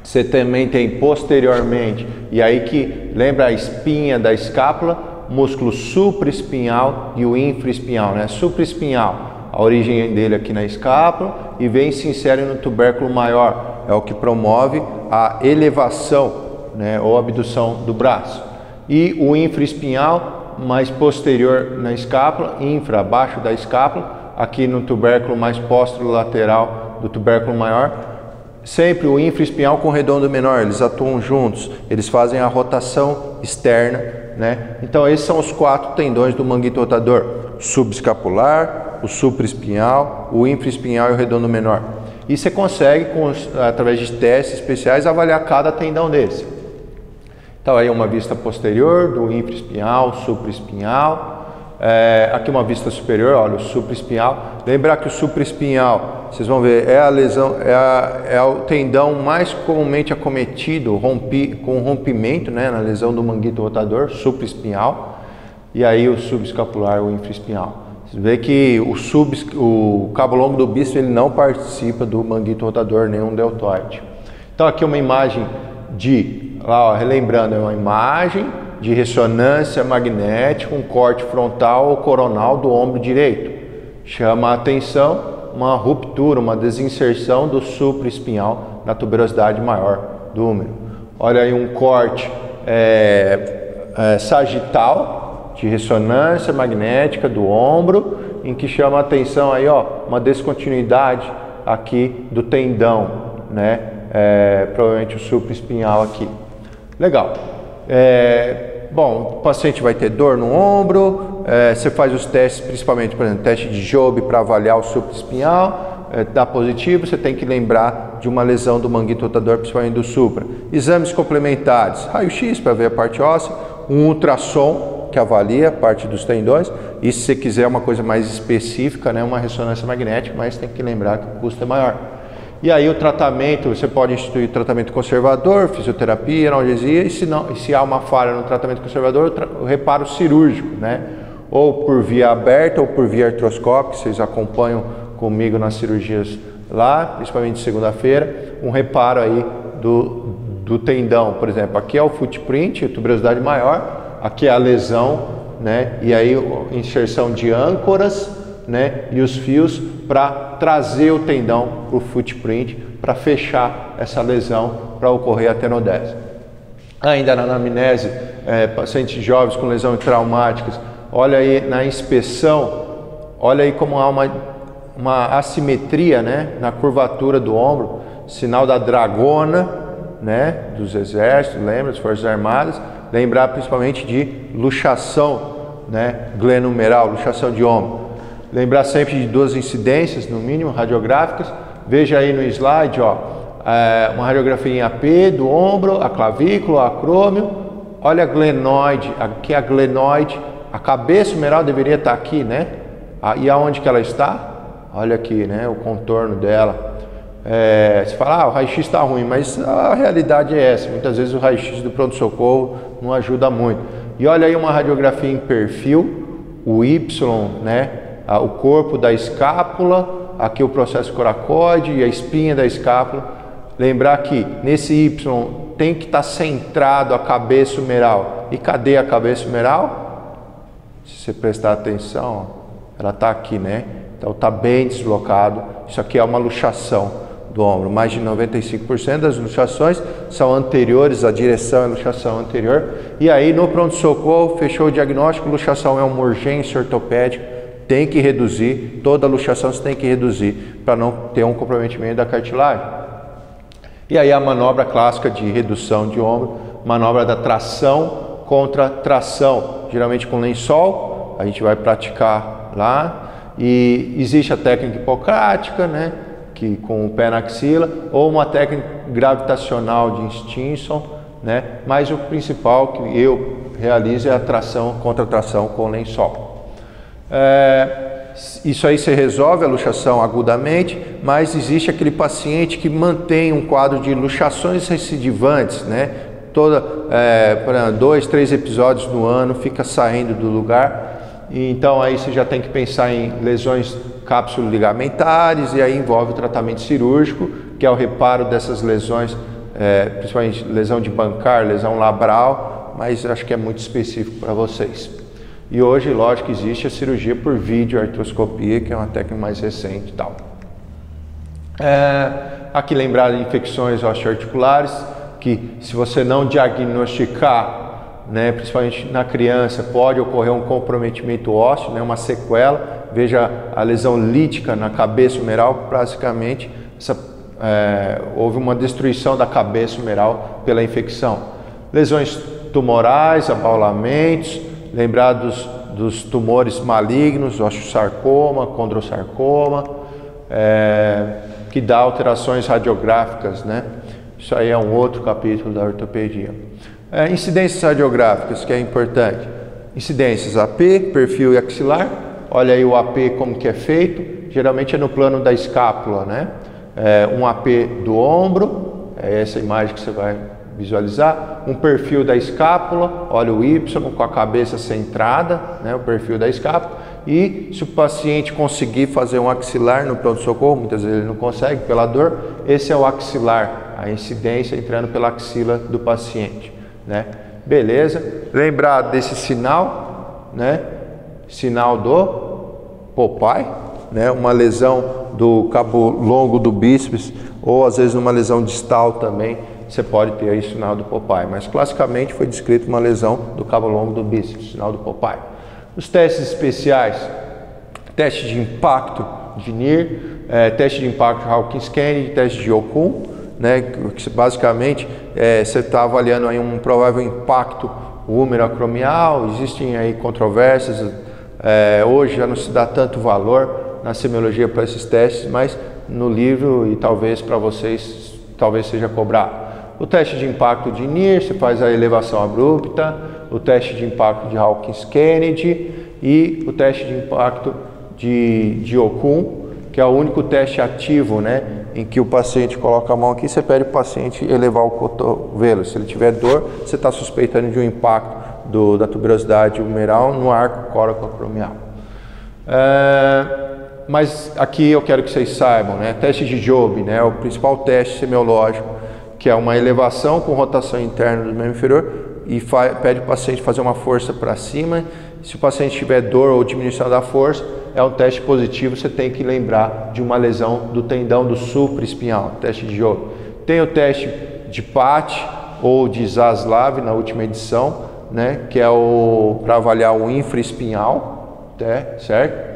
A: Você também tem posteriormente, e aí que lembra a espinha da escápula, músculo supraespinhal e o infraespinhal, né? Supraespinhal, a origem dele aqui na escápula e vem e se insere no tubérculo maior, é o que promove a elevação, né, ou abdução do braço. E o infraespinhal, mais posterior na escápula, abaixo da escápula, aqui no tubérculo mais posterolateral do tubérculo maior. Sempre o infraespinhal com o redondo menor, eles atuam juntos, eles fazem a rotação externa, né? Então esses são os 4 tendões do manguito rotador: subescapular, o supraespinhal, o infraespinhal e o redondo menor. E você consegue, através de testes especiais, avaliar cada tendão desse. Então aí uma vista posterior do infraespinhal, supraespinhal. Aqui uma vista superior, olha, o supraespinhal. Lembrar que o supraespinhal, vocês vão ver, é a lesão, é o tendão mais comumente acometido, com rompimento, né, na lesão do manguito rotador, supraespinhal. E aí o subescapular, o infraespinhal. Você vê que o cabo longo do bíceps ele não participa do manguito rotador, nenhum deltoide. Então aqui uma imagem lá, ó, relembrando, é uma imagem de ressonância magnética, um corte frontal ou coronal do ombro direito. Chama a atenção uma ruptura, uma desinserção do supraespinhal na tuberosidade maior do húmero. Olha aí um corte sagital, de ressonância magnética do ombro, em que chama a atenção aí, ó, uma descontinuidade aqui do tendão, né? Provavelmente o supraespinhal aqui. Legal. Bom, o paciente vai ter dor no ombro, você faz os testes, principalmente, por exemplo, teste de Jobe para avaliar o supraespinhal, dá positivo, você tem que lembrar de uma lesão do manguito rotador, principalmente do supra. Exames complementares, raio-x para ver a parte óssea, um ultrassom que avalia a parte dos tendões, e se você quiser uma coisa mais específica, né, uma ressonância magnética, mas tem que lembrar que o custo é maior. E aí o tratamento, você pode instituir tratamento conservador, fisioterapia, analgesia, e se há uma falha no tratamento conservador, o reparo cirúrgico, né? Ou por via aberta ou por via artroscópica, vocês acompanham comigo nas cirurgias lá, principalmente segunda-feira, um reparo aí do tendão, por exemplo, aqui é o footprint, a tuberosidade maior, aqui é a lesão, né? E aí inserção de âncoras, né? E os fios para trazer o tendão para o footprint, para fechar essa lesão, para ocorrer a tenodese. Ainda na anamnese, pacientes jovens com lesões traumáticas, olha aí na inspeção, olha aí como há uma assimetria, né? Na curvatura do ombro, sinal da dragona, né? Dos exércitos, lembra, das Forças Armadas. Lembrar principalmente de luxação, né, glenumeral, luxação de ombro. Lembrar sempre de 2 incidências, no mínimo, radiográficas. Veja aí no slide, ó, uma radiografia em AP do ombro, a clavícula, o acrômio. Olha a glenoide, aqui a glenoide, a cabeça humeral deveria estar aqui, né? E aonde que ela está? Olha aqui, né, o contorno dela. Você fala, o raio-x está ruim, mas a realidade é essa. Muitas vezes o raio-x do pronto-socorro não ajuda muito. E olha aí uma radiografia em perfil, o Y, né? O corpo da escápula, aqui o processo coracoide e a espinha da escápula. Lembrar que nesse Y tem que estar centrado a cabeça humeral. E cadê a cabeça humeral? Se você prestar atenção, ela está aqui, né? Então está bem deslocado. Isso aqui é uma luxação do ombro. Mais de 95% das luxações são anteriores, a direção é luxação anterior. E aí no pronto-socorro, fechou o diagnóstico, luxação é uma urgência ortopédica, tem que reduzir, toda luxação você tem que reduzir para não ter um comprometimento da cartilagem. E aí a manobra clássica de redução de ombro, manobra da tração contra tração, geralmente com lençol, a gente vai praticar lá. E existe a técnica hipocrática, né, que com o pé na axila, ou uma técnica gravitacional de Stinson, né, mas o principal que eu realizo é a tração contra tração com lençol. Isso aí se resolve a luxação agudamente, mas existe aquele paciente que mantém um quadro de luxações recidivantes, né, por exemplo, 2, 3 episódios no ano, fica saindo do lugar. Então aí você já tem que pensar em lesões cápsulo-ligamentares, e aí envolve o tratamento cirúrgico, que é o reparo dessas lesões, principalmente lesão de bancar, lesão labral, mas acho que é muito específico para vocês. E hoje, lógico, existe a cirurgia por videoartroscopia, que é uma técnica mais recente e tal. Aqui lembrar de infecções osteoarticulares, que se você não diagnosticar, né, principalmente na criança, pode ocorrer um comprometimento ósseo, né, uma sequela. Veja a lesão lítica na cabeça humeral, basicamente houve uma destruição da cabeça humeral pela infecção. Lesões tumorais, abaulamentos, lembrar dos tumores malignos, osteosarcoma, condrosarcoma, que dá alterações radiográficas, né? Isso aí é um outro capítulo da ortopedia. Incidências radiográficas, que é importante. Incidências AP, perfil e axilar. Olha aí o AP como que é feito. Geralmente é no plano da escápula, né? Um AP do ombro, é essa imagem que você vai visualizar. Um perfil da escápula, olha o Y com a cabeça centrada, né? O perfil da escápula. E se o paciente conseguir fazer um axilar no pronto-socorro, muitas vezes ele não consegue pela dor, esse é o axilar, a incidência entrando pela axila do paciente, né? Beleza? Lembrar desse sinal, né? Sinal do Popeye, né? Uma lesão do cabo longo do bíceps, ou às vezes uma lesão distal também, você pode ter aí o sinal do Popeye, mas classicamente foi descrito uma lesão do cabo longo do bíceps, sinal do Popeye. Os testes especiais, teste de impacto de NIR, teste de impacto de Hawkins-Kennedy, teste de Okun, né, que basicamente você está avaliando aí um provável impacto húmero-acromial. Existem aí controvérsias, hoje já não se dá tanto valor na semiologia para esses testes, mas no livro e talvez para vocês, talvez seja cobrado. O teste de impacto de NIR, você faz a elevação abrupta, o teste de impacto de Hawkins-Kennedy e o teste de impacto de Okun, que é o único teste ativo, né, em que o paciente coloca a mão aqui, você pede para o paciente elevar o cotovelo. Se ele tiver dor, você está suspeitando de um impacto da tuberosidade humeral no arco coracoacromial. Mas aqui eu quero que vocês saibam, né, teste de Jobe, né, o principal teste semiológico, que é uma elevação com rotação interna do membro inferior, e pede para o paciente fazer uma força para cima. Se o paciente tiver dor ou diminuição da força, é um teste positivo, você tem que lembrar de uma lesão do tendão do supraespinhal, teste de Jobe. Tem o teste de PAT ou de Zaslav na última edição, né, que é para avaliar o infraespinhal, certo?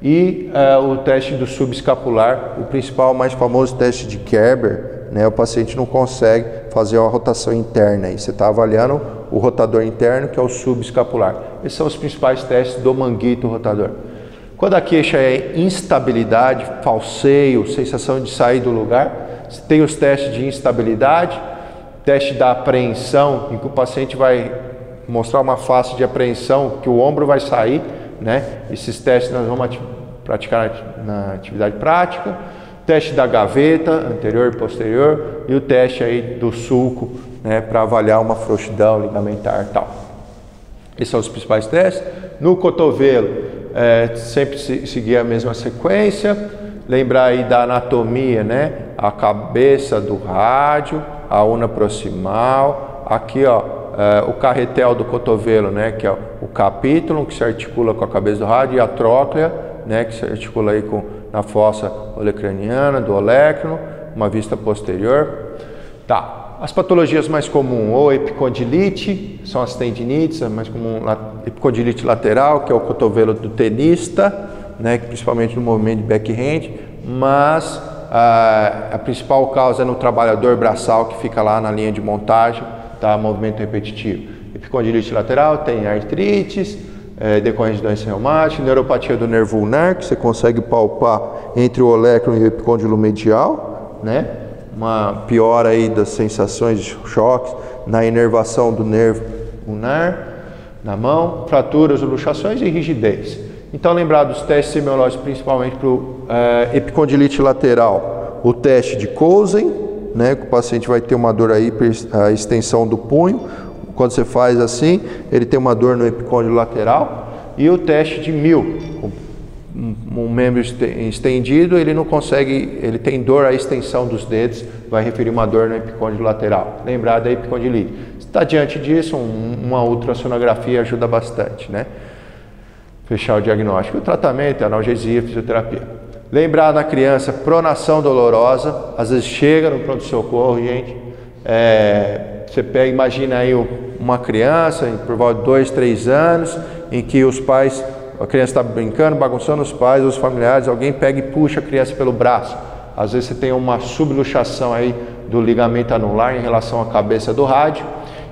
A: E o teste do subescapular, o principal, mais famoso teste de Kerber, né, o paciente não consegue fazer uma rotação interna, e você está avaliando o rotador interno, que é o subescapular. Esses são os principais testes do manguito rotador. Quando a queixa é instabilidade, falseio, sensação de sair do lugar, você tem os testes de instabilidade, teste da apreensão, em que o paciente vai mostrar uma face de apreensão, que o ombro vai sair, né? Esses testes nós vamos praticar na atividade prática. Teste da gaveta, anterior e posterior, e o teste aí do sulco, né, para avaliar uma frouxidão ligamentar e tal. Esses são os principais testes. No cotovelo, sempre seguir a mesma sequência. Lembrar aí da anatomia, né? A cabeça do rádio, a una proximal. Aqui, ó, o carretel do cotovelo, né? Que é o capítulo, que se articula com a cabeça do rádio, e a tróclea, né? Que se articula aí na fossa olecraniana, do olecrano, uma vista posterior. Tá. As patologias mais comuns, ou epicondilite, são as tendinites, a mais comum, epicondilite lateral, que é o cotovelo do tenista, né, principalmente no movimento de backhand, mas a principal causa é no trabalhador braçal, que fica lá na linha de montagem, tá, movimento repetitivo. Epicondilite lateral tem artrites, decorrente de doença reumática, neuropatia do nervo ulnar, que você consegue palpar entre o olecrano e o epicôndilo medial, né? Uma piora aí das sensações de choques na inervação do nervo ulnar, na mão, fraturas, luxações e rigidez. Então, lembrar dos testes semiológicos, principalmente para o epicondilite lateral, o teste de Cosen, né? Que o paciente vai ter uma dor aí, a extensão do punho. Quando você faz assim, ele tem uma dor no epicôndilo lateral. E o teste de Mill, um membro estendido, ele não consegue, ele tem dor à extensão dos dedos, vai referir uma dor no epicôndilo lateral. Lembrar da epicondilite. Se está diante disso, uma ultrassonografia ajuda bastante, né? Fechar o diagnóstico. O tratamento é analgesia, fisioterapia. Lembrar na criança, pronação dolorosa, às vezes chega no pronto-socorro, gente. Você pega, imagina aí uma criança por volta de 2, 3 anos, em que os pais, a criança está brincando, bagunçando, os pais, os familiares, alguém pega e puxa a criança pelo braço. Às vezes você tem uma subluxação aí do ligamento anular em relação à cabeça do rádio,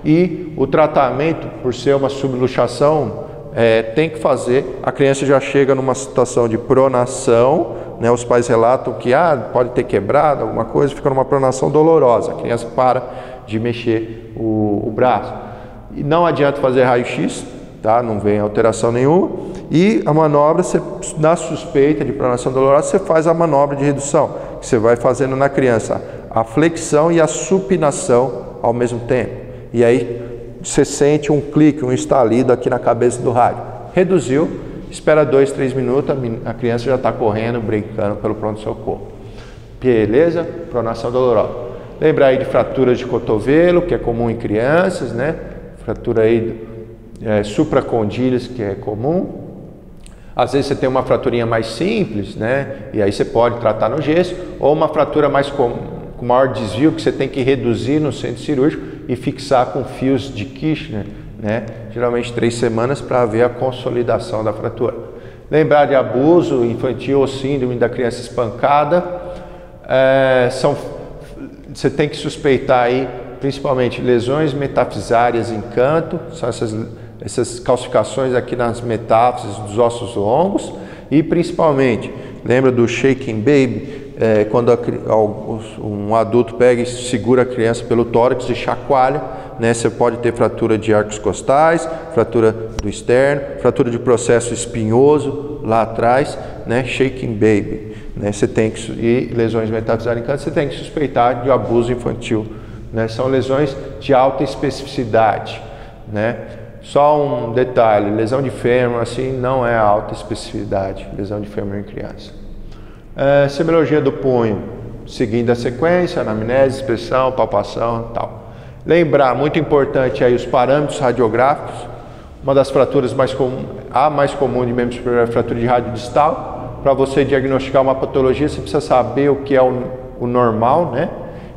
A: E o tratamento, por ser uma subluxação, tem que fazer, a criança já chega numa situação de pronação, né? Os pais relatam que pode ter quebrado alguma coisa, fica numa pronação dolorosa, a criança para de mexer o braço. E não adianta fazer raio-x, tá? Não vem alteração nenhuma. E a manobra, na suspeita de pronação dolorosa, você faz a manobra de redução, que você vai fazendo na criança a flexão e a supinação ao mesmo tempo. E aí você sente um clique, um estalido aqui na cabeça do rádio. Reduziu, espera 2, 3 minutos, a criança já está correndo, brincando pelo pronto-socorro. Beleza? Pronação dolorosa. Lembrar aí de fraturas de cotovelo, que é comum em crianças, né? Fratura aí supracondíleas, que é comum. Às vezes você tem uma fraturinha mais simples, né? E aí você pode tratar no gesso, ou uma fratura mais com maior desvio, que você tem que reduzir no centro cirúrgico e fixar com fios de Kirchner, né? Geralmente 3 semanas para ver a consolidação da fratura. Lembrar de abuso infantil ou síndrome da criança espancada. Você tem que suspeitar aí, principalmente, lesões metafisárias em canto, são essas calcificações aqui nas metáfises dos ossos longos, e principalmente, lembra do shaking baby, quando um adulto pega e segura a criança pelo tórax e chacoalha, né? Você pode ter fratura de arcos costais, fratura do externo, fratura de processo espinhoso lá atrás, né? Shaking baby, né? Você tem que, e lesões metafisárias em canto, você tem que suspeitar de abuso infantil, né? São lesões de alta especificidade, né? Só um detalhe, lesão de fêmur assim não é alta especificidade, lesão de fêmur em criança. Semiologia do punho, seguindo a sequência, anamnese, inspeção, palpação e tal. Lembrar, muito importante aí, os parâmetros radiográficos. Uma das fraturas mais comuns, a mais comum de membro superior é a fratura de rádio distal. Para você diagnosticar uma patologia, você precisa saber o que é o normal, né?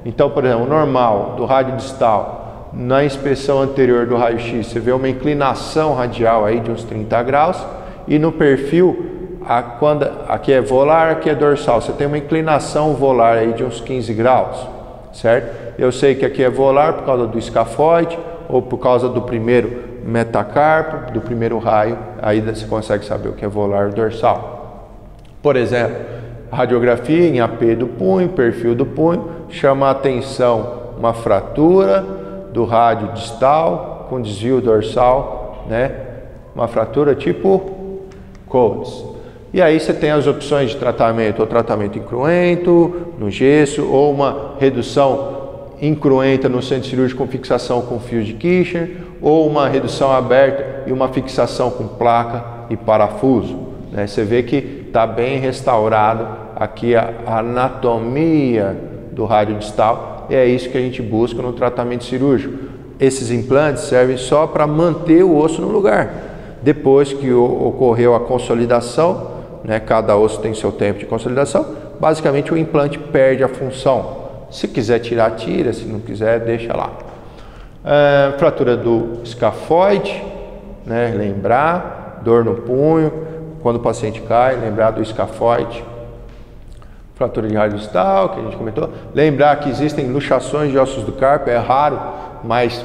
A: Então, por exemplo, o normal do rádio distal, na inspeção anterior do raio-x, você vê uma inclinação radial aí de uns 30 graus, e no perfil, aqui é volar, aqui é dorsal, você tem uma inclinação volar aí de uns 15 graus, certo? Eu sei que aqui é volar por causa do escafoide, ou por causa do primeiro metacarpo, do primeiro raio, aí você consegue saber o que é volar dorsal. Por exemplo, radiografia em AP do punho, perfil do punho, chama a atenção uma fratura do rádio distal com desvio dorsal, né? Uma fratura tipo Coates. E aí você tem as opções de tratamento, ou tratamento incruento, no gesso, ou uma redução incruenta no centro cirúrgico com fixação com fios de Kirchner, ou uma redução aberta e uma fixação com placa e parafuso, né? Você vê que está bem restaurado aqui a anatomia do rádio distal, e é isso que a gente busca no tratamento cirúrgico. Esses implantes servem só para manter o osso no lugar. Depois que ocorreu a consolidação, né, cada osso tem seu tempo de consolidação, basicamente o implante perde a função. Se quiser tirar, tira, se não quiser, deixa lá. Fratura do escafoide, né, lembrar, dor no punho, quando o paciente cai, lembrar do escafoide. Fratura de rádio distal, que a gente comentou. Lembrar que existem luxações de ossos do carpo, é raro, mas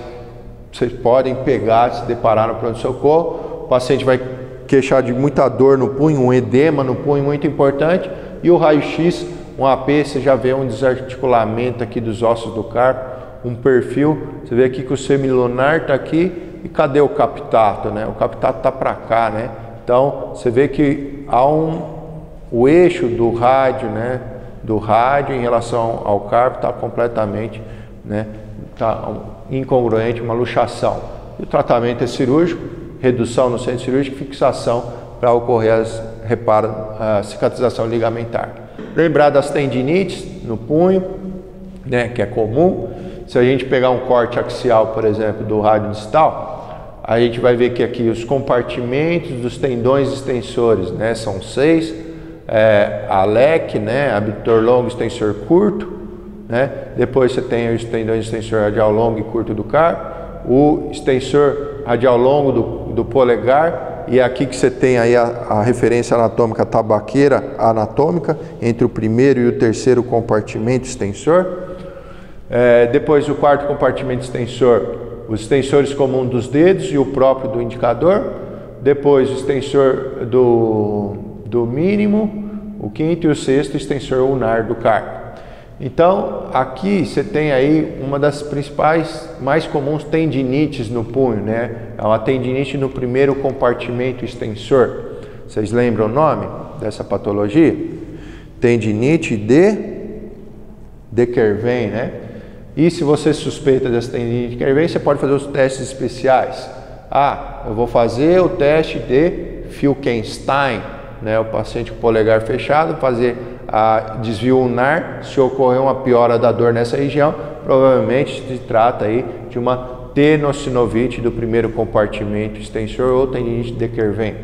A: vocês podem pegar, se deparar no pronto-socorro. O paciente vai queixar de muita dor no punho, um edema no punho muito importante, e o raio-x, um AP, você já vê um desarticulamento aqui dos ossos do carpo, um perfil, você vê aqui que o semilunar está aqui, e cadê o captato, né? O captato está para cá, né? Então, você vê que há o eixo do rádio, né? Do rádio em relação ao carpo está completamente, né? Tá incongruente, uma luxação. E o tratamento é cirúrgico, redução no centro cirúrgico, fixação para ocorrer a cicatrização ligamentar. Lembrar das tendinites no punho, né, que é comum. Se a gente pegar um corte axial, por exemplo, do rádio distal, a gente vai ver que aqui os compartimentos dos tendões extensores, né, são 6, ALEC, né, abdutor longo, extensor curto, né? Depois você tem os tendões extensor radial longo e curto do carpo, o extensor radial longo do polegar, e aqui que você tem aí a referência anatômica tabaqueira anatômica entre o primeiro e o terceiro compartimento extensor. Depois o quarto compartimento extensor os extensores comuns dos dedos e o próprio do indicador, depois o extensor do mínimo, o quinto e o sexto extensor ulnar do carpo. Então, aqui você tem aí uma das principais, mais comuns tendinites no punho, né? É uma tendinite no primeiro compartimento extensor. Vocês lembram o nome dessa patologia? Tendinite de Kerven, né? E se você suspeita dessa tendinite de Kerven, você pode fazer os testes especiais. Ah, eu vou fazer o teste de Finkelstein, né? O paciente com o polegar fechado, fazer a desvio ulnar. Se ocorrer uma piora da dor nessa região, provavelmente se trata aí de uma tenossinovite do primeiro compartimento extensor ou tendinite de Kerven.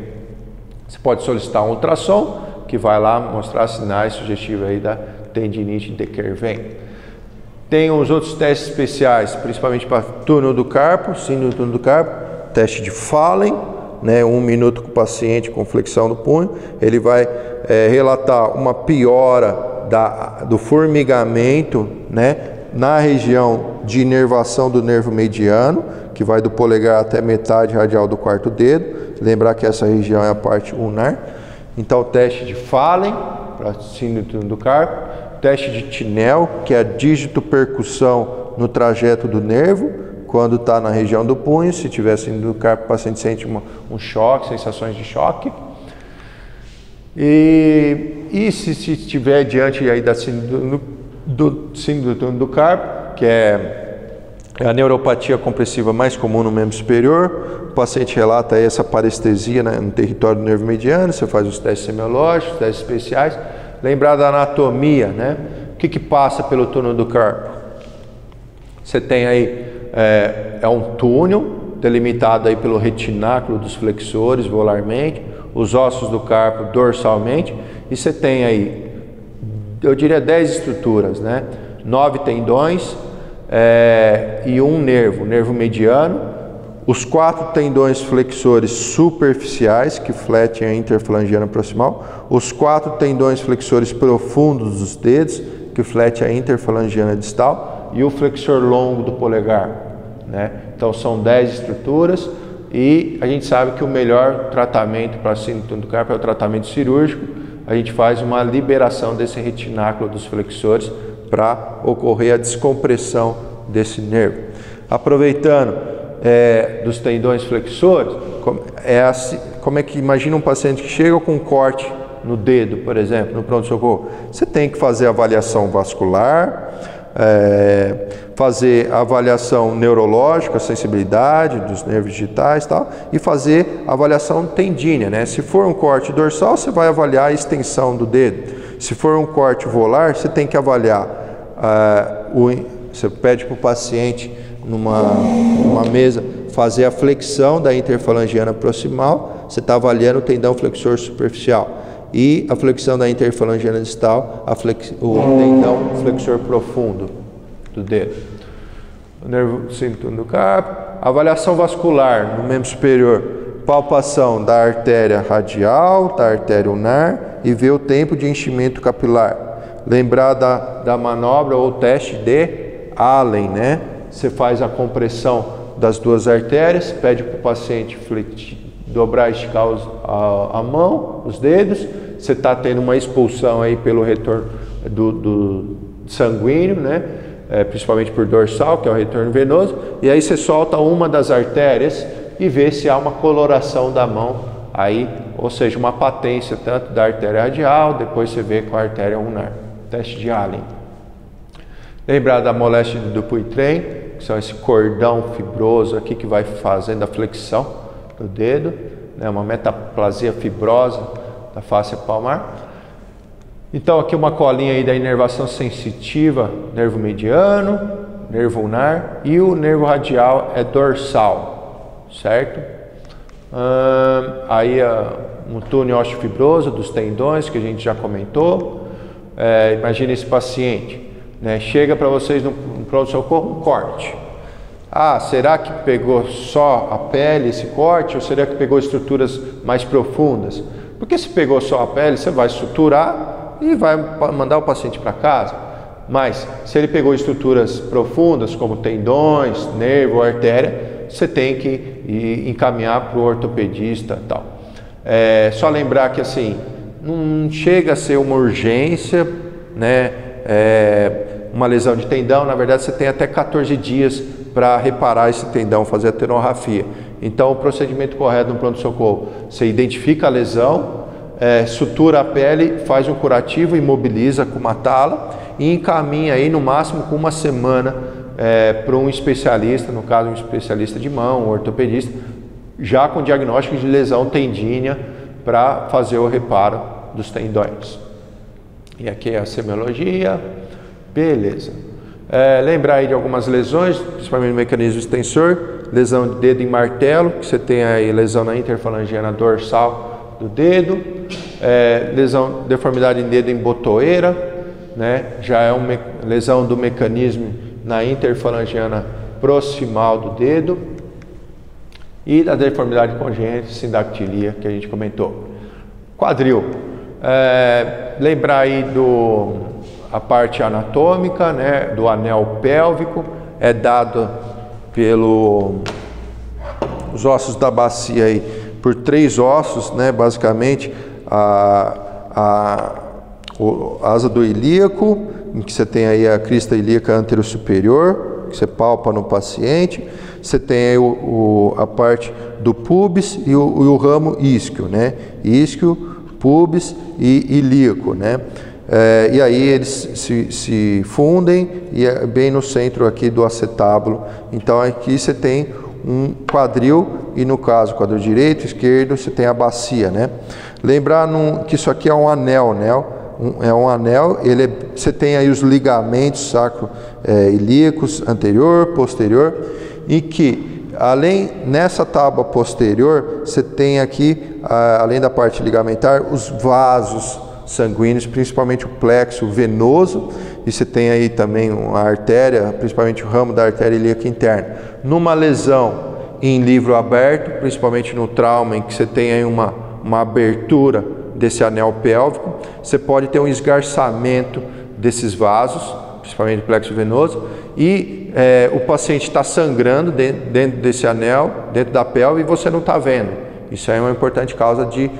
A: Você pode solicitar um ultrassom que vai lá mostrar sinais sugestivos aí da tendinite de Kerven. Tem os outros testes especiais, principalmente para túnel do carpo, síndrome do túnel do carpo, teste de Fallen, né, 1 minuto com o paciente com flexão do punho, ele vai relatar uma piora do formigamento, né, na região de inervação do nervo mediano, que vai do polegar até metade radial do quarto dedo. Lembrar que essa região é a parte ulnar. Então, o teste de Fallen, para síndrome do carpo, teste de Tinel, que é a dígito-percussão no trajeto do nervo, quando está na região do punho. Se tiver síndrome do carpo, o paciente sente um choque, sensações de choque. E se estiver diante aí da síndrome do carpo, que é a neuropatia compressiva mais comum no membro superior, o paciente relata aí essa parestesia, né, no território do nervo mediano. Você faz os testes semiológicos, testes especiais. Lembrar da anatomia, né? O que passa pelo túnel do carpo? Você tem aí um túnel delimitado aí pelo retináculo dos flexores volarmente, os ossos do carpo dorsalmente, e você tem aí, eu diria 10 estruturas, né? 9 tendões e um nervo mediano, os 4 tendões flexores superficiais que fletem a interfalangiana proximal, os 4 tendões flexores profundos dos dedos que fletem a interfalangiana distal e o flexor longo do polegar, né? Então são 10 estruturas e a gente sabe que o melhor tratamento para síndrome do carpo é o tratamento cirúrgico. A gente faz uma liberação desse retináculo dos flexores para ocorrer a descompressão desse nervo. Aproveitando dos tendões flexores, como é que imagina um paciente que chega com um corte no dedo, por exemplo, no pronto-socorro? Você tem que fazer avaliação vascular, fazer avaliação neurológica, sensibilidade dos nervos digitais e tal, e fazer avaliação tendínea, né? Se for um corte dorsal, você vai avaliar a extensão do dedo. Se for um corte volar, você tem que avaliar, você pede para o paciente numa mesa fazer a flexão da interfalangiana proximal, você está avaliando o tendão flexor superficial. E a flexão da interfalangiana distal, o tendão flexor profundo do dedo. O nervo síndrome do carpo, avaliação vascular no membro superior, palpação da artéria radial, da artéria ulnar e ver o tempo de enchimento capilar. Lembrar da manobra ou teste de Allen, né? Você faz a compressão das duas artérias, pede para o paciente dobrar e esticar a mão, os dedos. Você está tendo uma expulsão aí pelo retorno do sanguíneo, né? Principalmente por dorsal, que é o retorno venoso. E aí você solta uma das artérias e vê se há uma coloração da mão aí, ou seja, uma patência tanto da artéria radial, depois você vê com a artéria ulnar. Teste de Allen. Lembrar da moléstia do Dupuytren, que são esse cordão fibroso aqui que vai fazendo a flexão do dedo, né? Uma metaplasia fibrosa da face palmar. Então aqui uma colinha aí da inervação sensitiva, nervo mediano, nervo ulnar, e o nervo radial é dorsal, certo? Aí um túnel osteofibroso dos tendões que a gente já comentou. Imagina esse paciente, né? Chega para vocês no pronto-socorro um corte. Será que pegou só a pele esse corte ou será que pegou estruturas mais profundas? Porque se pegou só a pele, você vai suturar e vai mandar o paciente para casa. Mas se ele pegou estruturas profundas como tendões, nervo, artéria, você tem que encaminhar para o ortopedista e tal. Só lembrar que assim, não chega a ser uma urgência, né? Uma lesão de tendão, na verdade você tem até 14 dias para reparar esse tendão, fazer a tenorrafia. Então o procedimento correto no pronto-socorro, você identifica a lesão, sutura a pele, faz um curativo, imobiliza com uma tala e encaminha aí no máximo com uma semana para um especialista, no caso um especialista de mão, um ortopedista, já com diagnóstico de lesão tendínea para fazer o reparo dos tendões. E aqui é a semiologia, beleza. Lembrar aí de algumas lesões, principalmente no mecanismo extensor, lesão de dedo em martelo, que você tem aí lesão na interfalangiana dorsal do dedo, deformidade em dedo em botoeira, né? Já é uma lesão do mecanismo na interfalangiana proximal do dedo, e da deformidade congênita sindactilia que a gente comentou. Quadril, lembrar aí a parte anatômica, né, do anel pélvico, é dado os ossos da bacia aí por 3 ossos, né, basicamente a asa do ilíaco, em que você tem aí a crista ilíaca anterosuperior, que você palpa no paciente. Você tem aí a parte do pubis e o ramo isquio, né? Isquio, pubis e ilíaco, né? E aí eles se fundem e é bem no centro aqui do acetábulo. Então aqui você tem um quadril e no caso quadril direito, esquerdo, você tem a bacia, né? Lembrar que isso aqui é um anel, né? É um anel, você tem aí os ligamentos sacro-ilíacos anterior, posterior, e que nessa tábua posterior você tem aqui, além da parte ligamentar, os vasos sanguíneos, principalmente o plexo venoso, e você tem aí também uma artéria, principalmente o ramo da artéria ilíaca interna. Numa lesão em livro aberto, principalmente no trauma, em que você tem aí uma abertura desse anel pélvico, você pode ter um esgarçamento desses vasos, principalmente o plexo venoso, e o paciente está sangrando dentro desse anel, dentro da pelve, e você não está vendo. Isso aí é uma importante causa de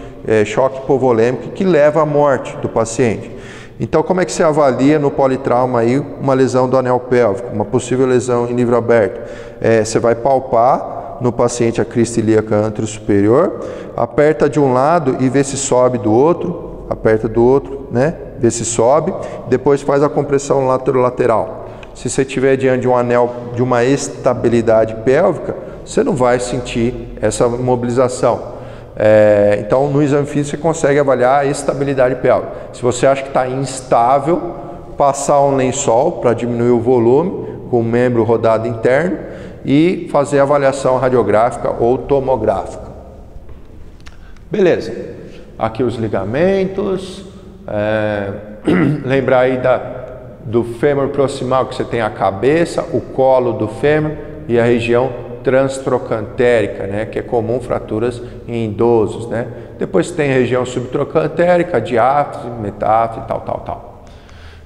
A: choque hipovolêmico que leva à morte do paciente. Então, como é que você avalia no politrauma aí uma lesão do anel pélvico, uma possível lesão em livro aberto? Você vai palpar no paciente a crista ilíaca anterosuperior, aperta de um lado e vê se sobe do outro, aperta do outro, né? Vê se sobe, depois faz a compressão lateral. Se você estiver diante de um anel de uma estabilidade pélvica, você não vai sentir essa mobilização. Então, no exame físico você consegue avaliar a estabilidade pélvica. Se você acha que está instável, passar um lençol para diminuir o volume com o membro rodado interno e fazer a avaliação radiográfica ou tomográfica. Beleza. Aqui os ligamentos. Lembrar aí do fêmur proximal, que você tem a cabeça, o colo do fêmur e a região transtrocantérica, né, que é comum fraturas em idosos, né? Depois tem a região subtrocantérica, diáfise, metáfise, tal.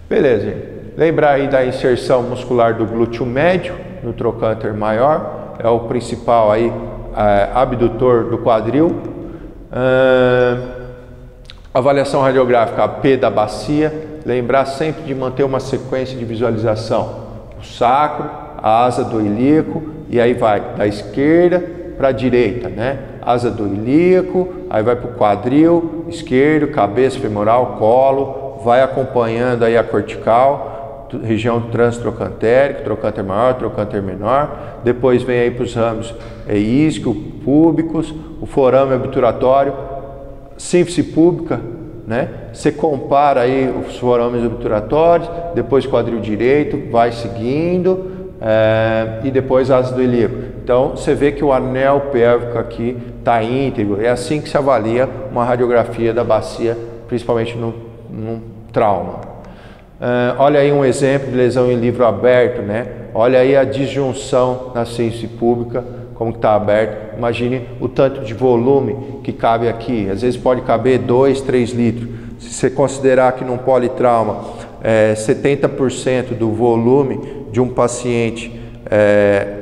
A: Beleza, gente. Lembrar aí da inserção muscular do glúteo médio no trocânter maior, é o principal aí abdutor do quadril. Avaliação radiográfica AP da bacia, lembrar sempre de manter uma sequência de visualização. O sacro, a asa do ilíaco, e aí vai da esquerda para a direita, né? Asa do ilíaco, aí vai para o quadril, esquerdo, cabeça femoral, colo, vai acompanhando aí a cortical, região transtrocantérica, trocânter maior, trocânter menor, depois vem aí para os ramos isquio, púbicos, o forame obturatório, sínfise púbica, né? Você compara aí os forames obturatórios, depois quadril direito, vai seguindo, e depois asa do ilíaco. Então você vê que o anel pélvico aqui está íntegro. É assim que se avalia uma radiografia da bacia, principalmente num trauma. Olha aí um exemplo de lesão em livro aberto, né? Olha aí a disjunção na síntese pública, como está aberto. Imagine o tanto de volume que cabe aqui. Às vezes pode caber 2, 3 litros. Se você considerar que num politrauma 70% do volume de um paciente,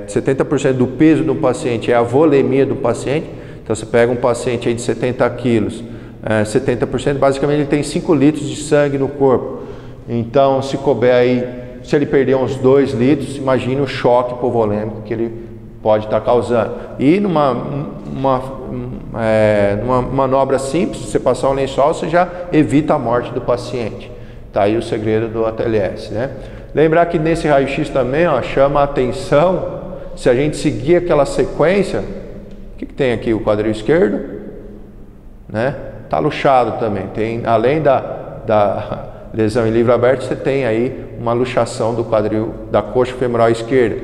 A: 70% do peso do paciente é a volemia do paciente. Então você pega um paciente aí de 70 quilos, 70%, basicamente ele tem 5 litros de sangue no corpo. Então se couber aí, se ele perder uns 2 litros, imagine o choque hipovolêmico que ele pode estar causando. E numa manobra simples, você passar um lençol, você já evita a morte do paciente. Tá aí o segredo do ATLS, né? Lembrar que nesse raio-x também, ó, chama a atenção, se a gente seguir aquela sequência, o que tem aqui? O quadril esquerdo, né? Tá luxado também. Tem, além da lesão em livre aberto, você tem aí uma luxação do quadril, da coxa femoral esquerda,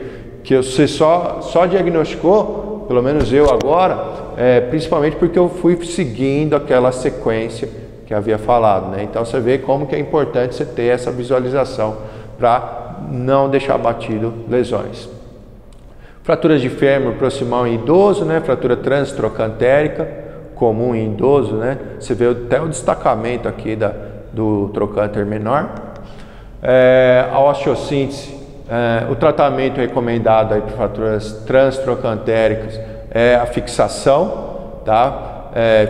A: que você só diagnosticou, pelo menos eu agora, principalmente porque eu fui seguindo aquela sequência que havia falado, né? Então você vê como que é importante você ter essa visualização para não deixar batido lesões. Fraturas de fêmur proximal em idoso, né? Fratura transtrocantérica, comum em idoso, né? Você vê até o destacamento aqui do trocânter menor. A osteossíntese, o tratamento recomendado aí para fraturas transtrocantéricas é a fixação, tá?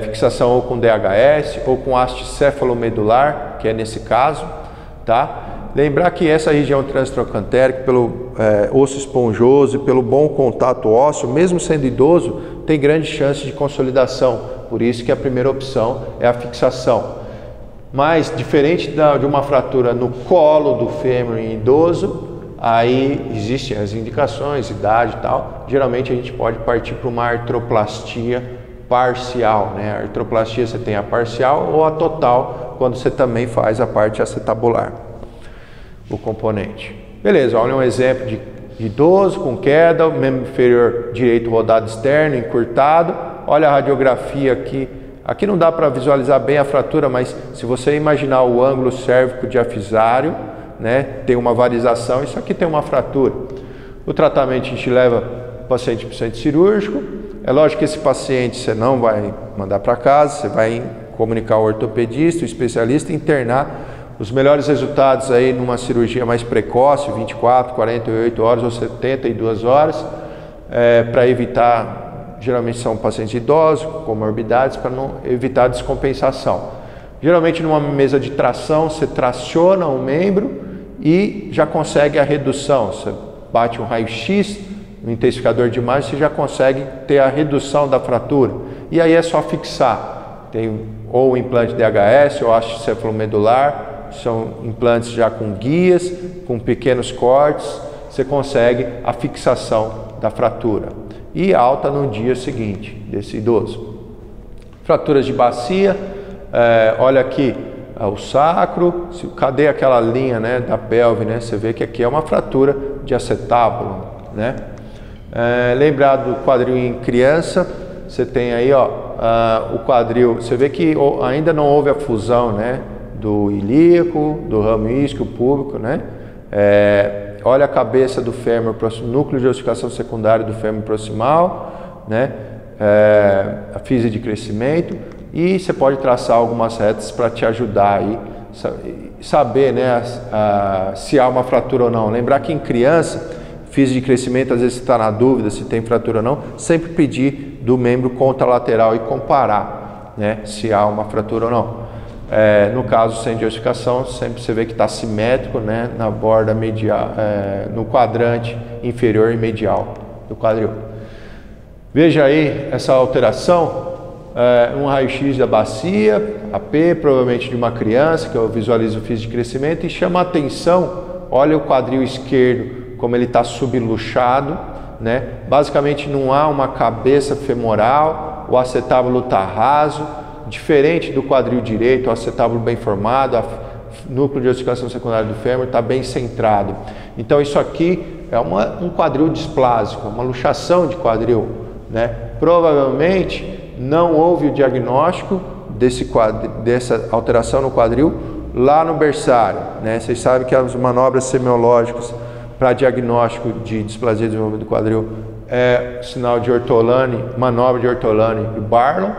A: Fixação ou com DHS ou com haste cefalomedular, que é nesse caso, tá? Lembrar que essa região transtrocantérica, pelo osso esponjoso e pelo bom contato ósseo, mesmo sendo idoso, tem grande chance de consolidação. Por isso que a primeira opção é a fixação. Mas, diferente de uma fratura no colo do fêmur em idoso, aí existem as indicações, idade e tal. Geralmente a gente pode partir para uma artroplastia parcial, né? A artroplastia você tem a parcial ou a total, quando você também faz a parte acetabular, o componente. Beleza, olha um exemplo de idoso com queda, membro inferior direito rodado externo, encurtado. Olha a radiografia aqui. Aqui não dá para visualizar bem a fratura, mas se você imaginar o ângulo cérvico diafisário, né, tem uma varização, isso aqui tem uma fratura. O tratamento a gente leva o paciente para o centro cirúrgico. É lógico que esse paciente você não vai mandar para casa, você vai comunicar ao ortopedista, o especialista, internar. Os melhores resultados aí numa cirurgia mais precoce, 24, 48 horas ou 72 horas, para evitar, geralmente são pacientes idosos, com comorbidades, para não evitar descompensação. Geralmente numa mesa de tração, você traciona o membro e já consegue a redução. Você bate um raio-x no intensificador de imagem, você já consegue ter a redução da fratura. E aí é só fixar. Tem ou o implante DHS ou haste cefalomedular, são implantes já com guias, com pequenos cortes, você consegue a fixação da fratura. E alta no dia seguinte desse idoso. Fraturas de bacia, olha aqui o sacro, cadê aquela linha, né, da pelve, né? Você vê que aqui é uma fratura de acetábulo, né? Lembrar do quadril em criança, você tem aí, ó, o quadril, você vê que ainda não houve a fusão, né, do ilíaco, do ramo isquio, púbico, né? Olha a cabeça do fêmur, núcleo de ossificação secundária do fêmur proximal, né? A fise de crescimento, e você pode traçar algumas retas para te ajudar aí, saber, né, se há uma fratura ou não. Lembrar que em criança, fise de crescimento, às vezes você está na dúvida se tem fratura ou não, sempre pedir do membro contralateral e comparar, né, se há uma fratura ou não. No caso sem de ossificação, sempre você vê que está simétrico, né, na borda medial, no quadrante inferior e medial do quadril. Veja aí essa alteração, um raio-x da bacia, AP, provavelmente de uma criança, que eu visualizo o fise de crescimento, e chama a atenção, olha o quadril esquerdo, como ele está subluxado, né? Basicamente não há uma cabeça femoral, o acetábulo está raso, diferente do quadril direito, o acetábulo bem formado, o núcleo de ossificação secundária do fêmur está bem centrado. Então isso aqui é um quadril displásico, uma luxação de quadril, né? Provavelmente não houve o diagnóstico dessa alteração no quadril lá no berçário, né? Vocês sabem que as manobras semiológicas para diagnóstico de displasia de desenvolvimento do quadril é sinal de Ortolani, manobra de Ortolani e Barlow,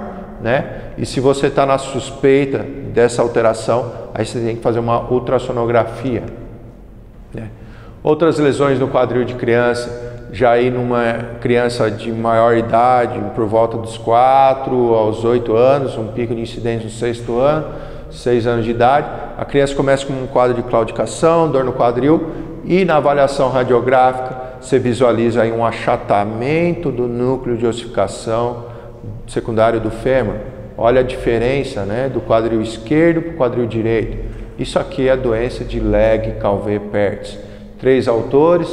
A: né? E se você está na suspeita dessa alteração, aí você tem que fazer uma ultrassonografia, né? Outras lesões no quadril de criança, já aí numa criança de maior idade, por volta dos 4 aos 8 anos, um pico de incidência no 6º ano, 6 anos de idade, a criança começa com um quadro de claudicação, dor no quadril, e na avaliação radiográfica você visualiza aí um achatamento do núcleo de ossificação secundário do fêmur. Olha a diferença, né, do quadril esquerdo para o quadril direito. Isso aqui é a doença de Legg-Calvé-Pertz. 3 autores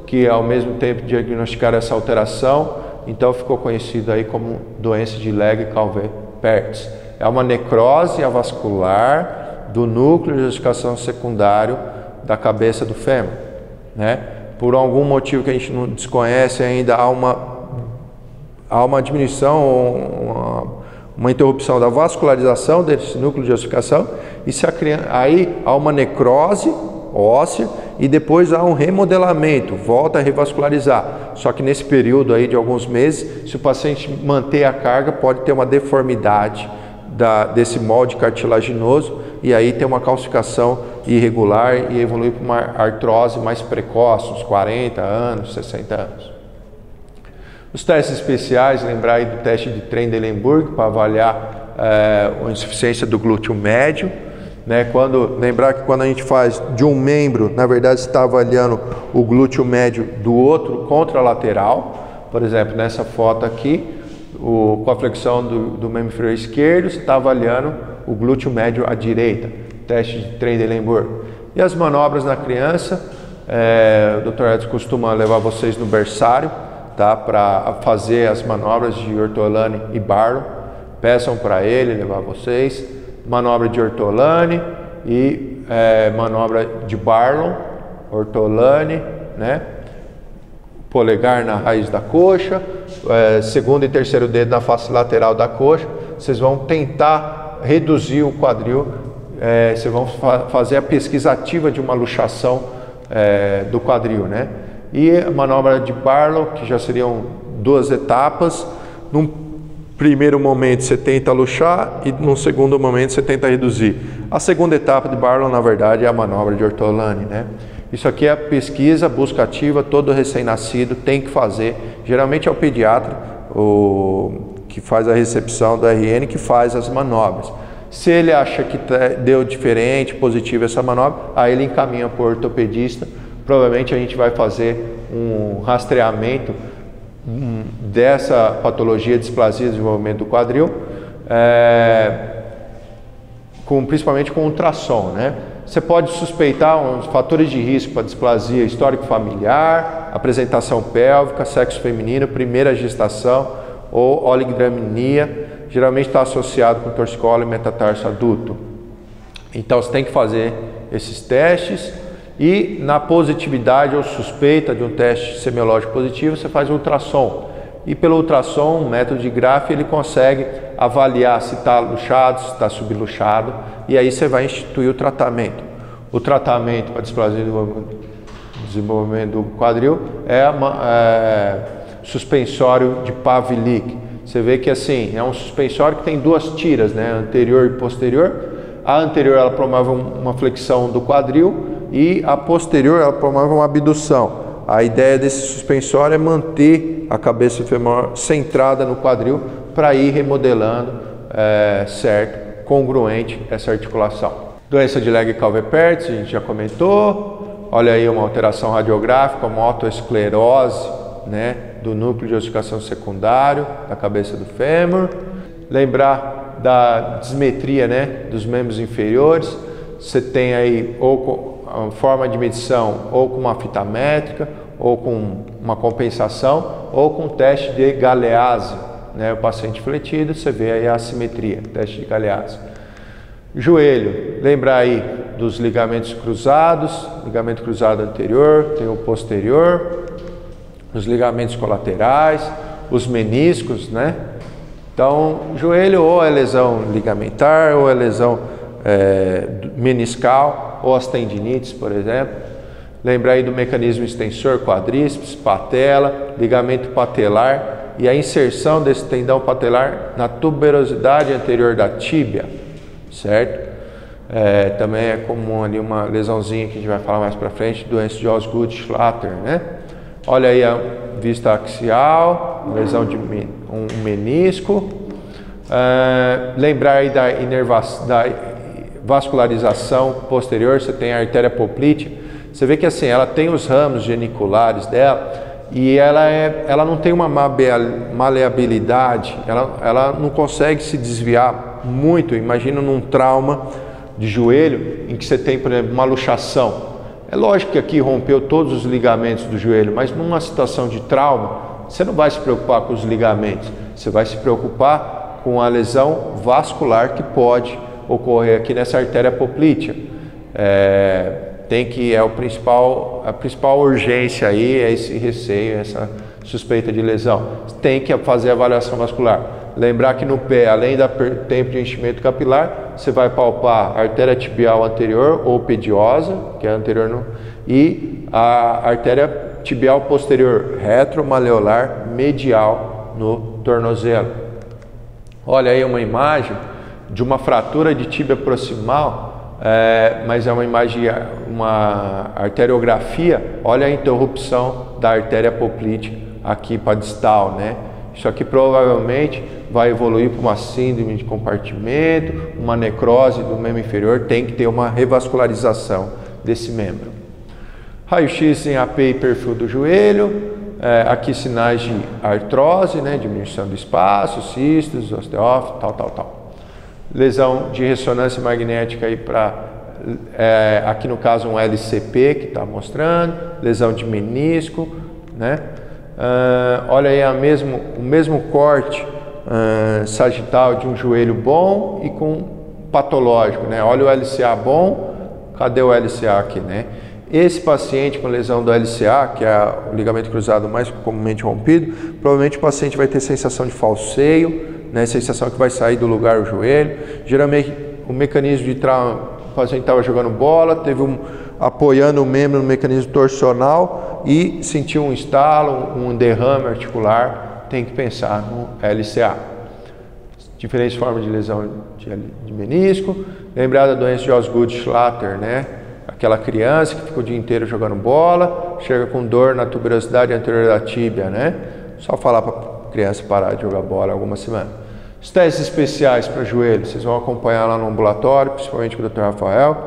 A: que ao mesmo tempo diagnosticaram essa alteração, então ficou conhecido aí como doença de Legg-Calvé-Pertz. É uma necrose avascular do núcleo de ossificação secundário da cabeça do fêmur, né? Por algum motivo que a gente não desconhece ainda, há uma diminuição, uma interrupção da vascularização desse núcleo de ossificação, e se a criança, aí há uma necrose óssea e depois há um remodelamento, volta a revascularizar. Só que nesse período aí de alguns meses, se o paciente manter a carga, pode ter uma deformidade desse molde cartilaginoso e aí tem uma calcificação irregular e evolui para uma artrose mais precoce, uns 40 anos, 60 anos. Os testes especiais, lembrar aí do teste de Trendelenburg para avaliar a insuficiência do glúteo médio, né? Lembrar que quando a gente faz de um membro, na verdade você está avaliando o glúteo médio do outro contralateral. Por exemplo, nessa foto aqui, com a flexão do membro inferior esquerdo, você está avaliando o glúteo médio à direita, teste de Trendelenburg. E as manobras na criança, o Dr. Edson costuma levar vocês no berçário, tá, para fazer as manobras de Ortolani e Barlow. Peçam para ele levar vocês. Manobra de Ortolani e manobra de Barlow, Ortolani, né? Polegar na raiz da coxa, segundo e terceiro dedo na face lateral da coxa. Vocês vão tentar reduzir o quadril, vocês vão fazer a pesquisa ativa de uma luxação do quadril, né? E a manobra de Barlow, que já seriam 2 etapas. Num primeiro momento você tenta luxar e no segundo momento você tenta reduzir. A segunda etapa de Barlow, na verdade, é a manobra de Ortolani, né? Isso aqui é a pesquisa, busca ativa, todo recém-nascido tem que fazer. Geralmente é o pediatra que faz a recepção do RN, que faz as manobras. Se ele acha que deu diferente, positivo essa manobra, aí ele encaminha para o ortopedista. Provavelmente a gente vai fazer um rastreamento dessa patologia, displasia de desenvolvimento do quadril, principalmente com ultrassom, né? Você pode suspeitar uns fatores de risco para displasia: histórico familiar, apresentação pélvica, sexo feminino, primeira gestação ou oligdramia. Geralmente está associado com torcicolo e metatarso adulto. Então você tem que fazer esses testes e na positividade ou suspeita de um teste semiológico positivo, você faz o ultrassom. E pelo ultrassom, um método de Graf, ele consegue avaliar se está luxado, se está subluxado, e aí você vai instituir o tratamento. O tratamento para displasia de desenvolvimento do quadril é suspensório de Pavlik. Você vê que assim, é um suspensório que tem 2 tiras, né, anterior e posterior. A anterior ela promove uma flexão do quadril e a posterior ela promove uma abdução. A ideia desse suspensório é manter a cabeça femoral centrada no quadril para ir remodelando, certo, congruente essa articulação. Doença de Legg-Calvé-Pertz, a gente já comentou. Olha aí uma alteração radiográfica, uma autoesclerose, né, do núcleo de ossificação secundário da cabeça do fêmur. Lembrar da dismetria, né, dos membros inferiores. Você tem aí ou com forma de medição ou com uma fita métrica, ou com uma compensação, ou com teste de Galeazzi, né? O paciente fletido, você vê aí a assimetria, teste de Galeazzi. Joelho, lembrar aí dos ligamentos cruzados, ligamento cruzado anterior, tem o posterior, os ligamentos colaterais, os meniscos, né? Então, joelho ou é lesão ligamentar, ou é lesão meniscal, ou as tendinites, por exemplo. Lembrar aí do mecanismo extensor, quadríceps, patela, ligamento patelar e a inserção desse tendão patelar na tuberosidade anterior da tíbia, certo? Também é comum ali uma lesãozinha que a gente vai falar mais para frente, doença de Osgood-Schlatter, né? Olha aí a vista axial, lesão de um menisco. Lembrar aí da vascularização posterior, você tem a artéria poplítea. Você vê que assim, ela tem os ramos geniculares dela e ela não tem uma maleabilidade, ela não consegue se desviar muito. Imagina num trauma de joelho em que você tem, por exemplo, uma luxação. É lógico que aqui rompeu todos os ligamentos do joelho, mas numa situação de trauma, você não vai se preocupar com os ligamentos, você vai se preocupar com a lesão vascular que pode ocorrer aqui nessa artéria poplítea. A principal urgência aí é esse receio, essa suspeita de lesão. Tem que fazer a avaliação vascular. Lembrar que no pé, além do tempo de enchimento capilar, você vai palpar a artéria tibial anterior ou pediosa, que é anterior, e a artéria tibial posterior retromaleolar medial no tornozelo. Olha aí uma imagem de uma fratura de tíbia proximal, mas é uma imagem, uma arteriografia. Olha a interrupção da artéria poplítea aqui para distal, né? Isso aqui provavelmente vai evoluir para uma síndrome de compartimento, uma necrose do membro inferior, tem que ter uma revascularização desse membro. Raio-X em AP e perfil do joelho, aqui sinais de artrose, né, diminuição do espaço, cistos, osteófito, tal. Lesão de ressonância magnética aí para, aqui no caso um LCP que está mostrando, lesão de menisco, né? Olha aí o mesmo corte sagital de um joelho bom e com patológico, né? Olha o LCA bom, cadê o LCA aqui, né? Esse paciente com lesão do LCA, que é o ligamento cruzado mais comumente rompido, provavelmente o paciente vai ter sensação de falseio, né? Sensação que vai sair do lugar o joelho. Geralmente o mecanismo de trauma, o paciente estava jogando bola, teve apoiando o membro no mecanismo torsional e sentiu um estalo, um derrame articular, tem que pensar no LCA. Diferentes formas de lesão de menisco. Lembrar da doença de Osgood-Schlatter, né? Aquela criança que fica o dia inteiro jogando bola, chega com dor na tuberosidade anterior da tíbia, né? Só falar para a criança parar de jogar bola algumas semanas. Os testes especiais para joelho, vocês vão acompanhar lá no ambulatório, principalmente com o Dr. Rafael.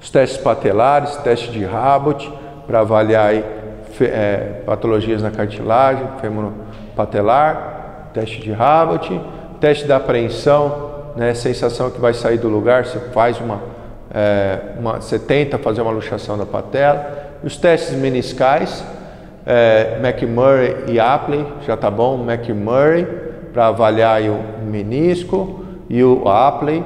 A: Os testes patelares, teste de Rabot, para avaliar aí, patologias na cartilagem, fêmur patelar, teste de Rabot, teste da apreensão, né, sensação que vai sair do lugar, você faz você tenta fazer uma luxação da patela. Os testes meniscais, McMurray e Apley, já está bom, McMurray, para avaliar aí o menisco, e o Apley,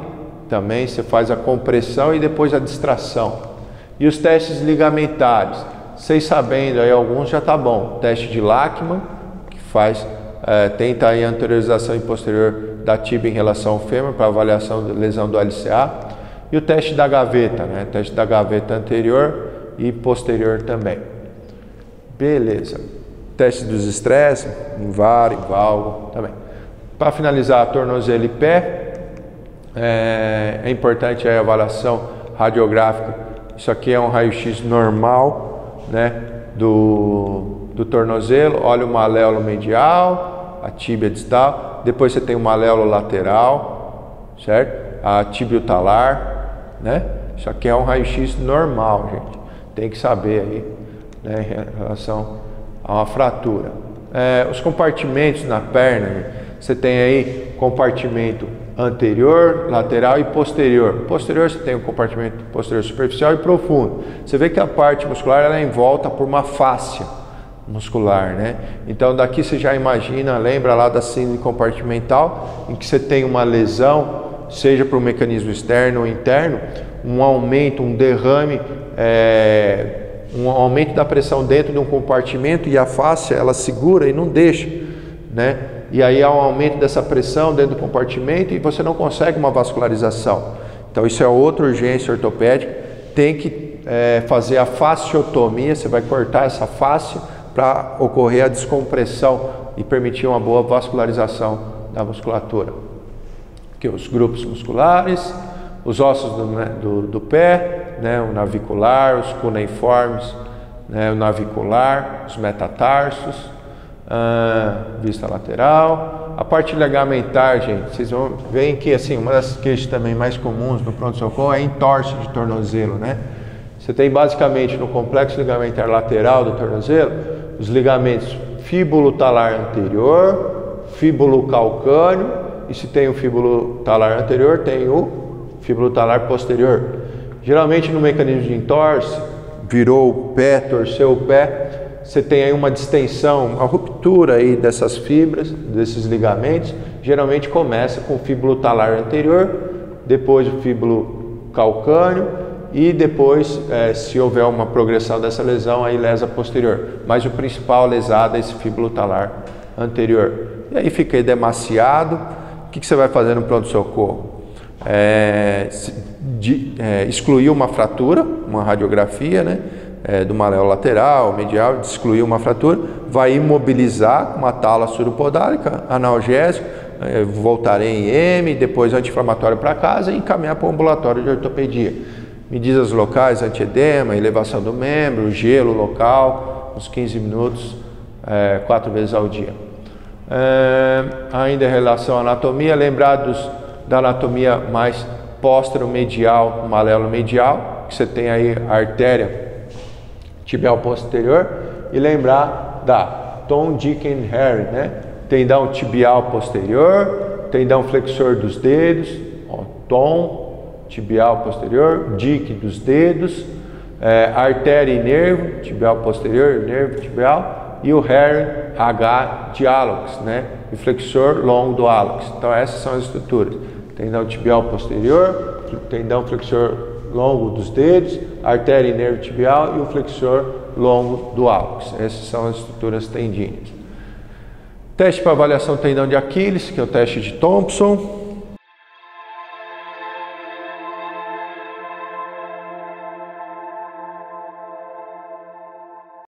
A: também você faz a compressão e depois a distração. E os testes ligamentares, vocês sabendo aí alguns já está bom. Teste de Lachman, que faz, tenta aí a anteriorização e posterior da tíbia em relação ao fêmur para avaliação da lesão do LCA. E o teste da gaveta, né? Teste da gaveta anterior e posterior também. Beleza. Teste dos estresses, em VAR, em valgo também. Para finalizar, tornozelo e pé. É importante a avaliação radiográfica. Isso aqui é um raio-x normal, né, do tornozelo. Olha o maléolo medial, a tíbia distal. Depois você tem o maléolo lateral, certo? A tíbio talar, né? Isso aqui é um raio-x normal, gente. Tem que saber aí, né, em relação a uma fratura. Os compartimentos na perna, gente. Você tem aí compartimento anterior, lateral e posterior. Posterior você tem o compartimento posterior superficial e profundo. Você vê que a parte muscular ela é envolta por uma fáscia muscular, né? Então daqui você já imagina, lembra lá da síndrome compartimental, em que você tem uma lesão, seja para o mecanismo externo ou interno, um aumento, um derrame, um aumento da pressão dentro de um compartimento e a fáscia ela segura e não deixa, né? E aí há um aumento dessa pressão dentro do compartimento e você não consegue uma vascularização. Então isso é outra urgência ortopédica. Tem que fazer a fasciotomia, você vai cortar essa face para ocorrer a descompressão e permitir uma boa vascularização da musculatura. Aqui os grupos musculares, os ossos do pé, né, o navicular, os cuneiformes, né, o navicular, os metatarsos, vista lateral. A parte ligamentar, gente, vocês vão ver que assim, uma das queixas também mais comuns no pronto-socorro é entorse de tornozelo, né? Você tem basicamente no complexo ligamentar lateral do tornozelo os ligamentos fíbulo-talar anterior, fíbulo-calcâneo, e se tem o fíbulo-talar anterior, tem o fíbulo-talar posterior. Geralmente no mecanismo de entorse, virou o pé, torceu o pé, você tem aí uma distensão, uma ruptura aí dessas fibras, desses ligamentos. Geralmente começa com o fíbulo-talar anterior, depois o fíbulo-calcâneo e depois, se houver uma progressão dessa lesão, aí lesa posterior. Mas o principal lesado é esse fíbulo-talar anterior. E aí fica edemaciado. O que você vai fazer no pronto-socorro? Excluir uma fratura, uma radiografia, né? Do maléolo lateral, medial, de excluir uma fratura, vai imobilizar com uma tala suropodálica, analgésico, voltar em EM, depois anti-inflamatório para casa e encaminhar para o ambulatório de ortopedia. Medidas locais, antiedema, elevação do membro, gelo local, uns 15 minutos, 4 vezes ao dia. Ainda em relação à anatomia, lembrar da anatomia mais póstero-medial, maléolo medial, que você tem aí a artéria tibial posterior, e lembrar da Tom, Dick and Harry, né? Tendão tibial posterior, tendão flexor dos dedos, ó, Tom, tibial posterior, Dick dos dedos, artéria e nervo, tibial posterior, nervo tibial, e o Harry, H de hálux, né? E flexor longo do hálux. Então essas são as estruturas: tendão tibial posterior, tendão flexor longo dos dedos, artéria e nervo tibial e o flexor longo do hálux. Essas são as estruturas tendíneas. Teste para avaliação do tendão de Aquiles, que é o teste de Thompson.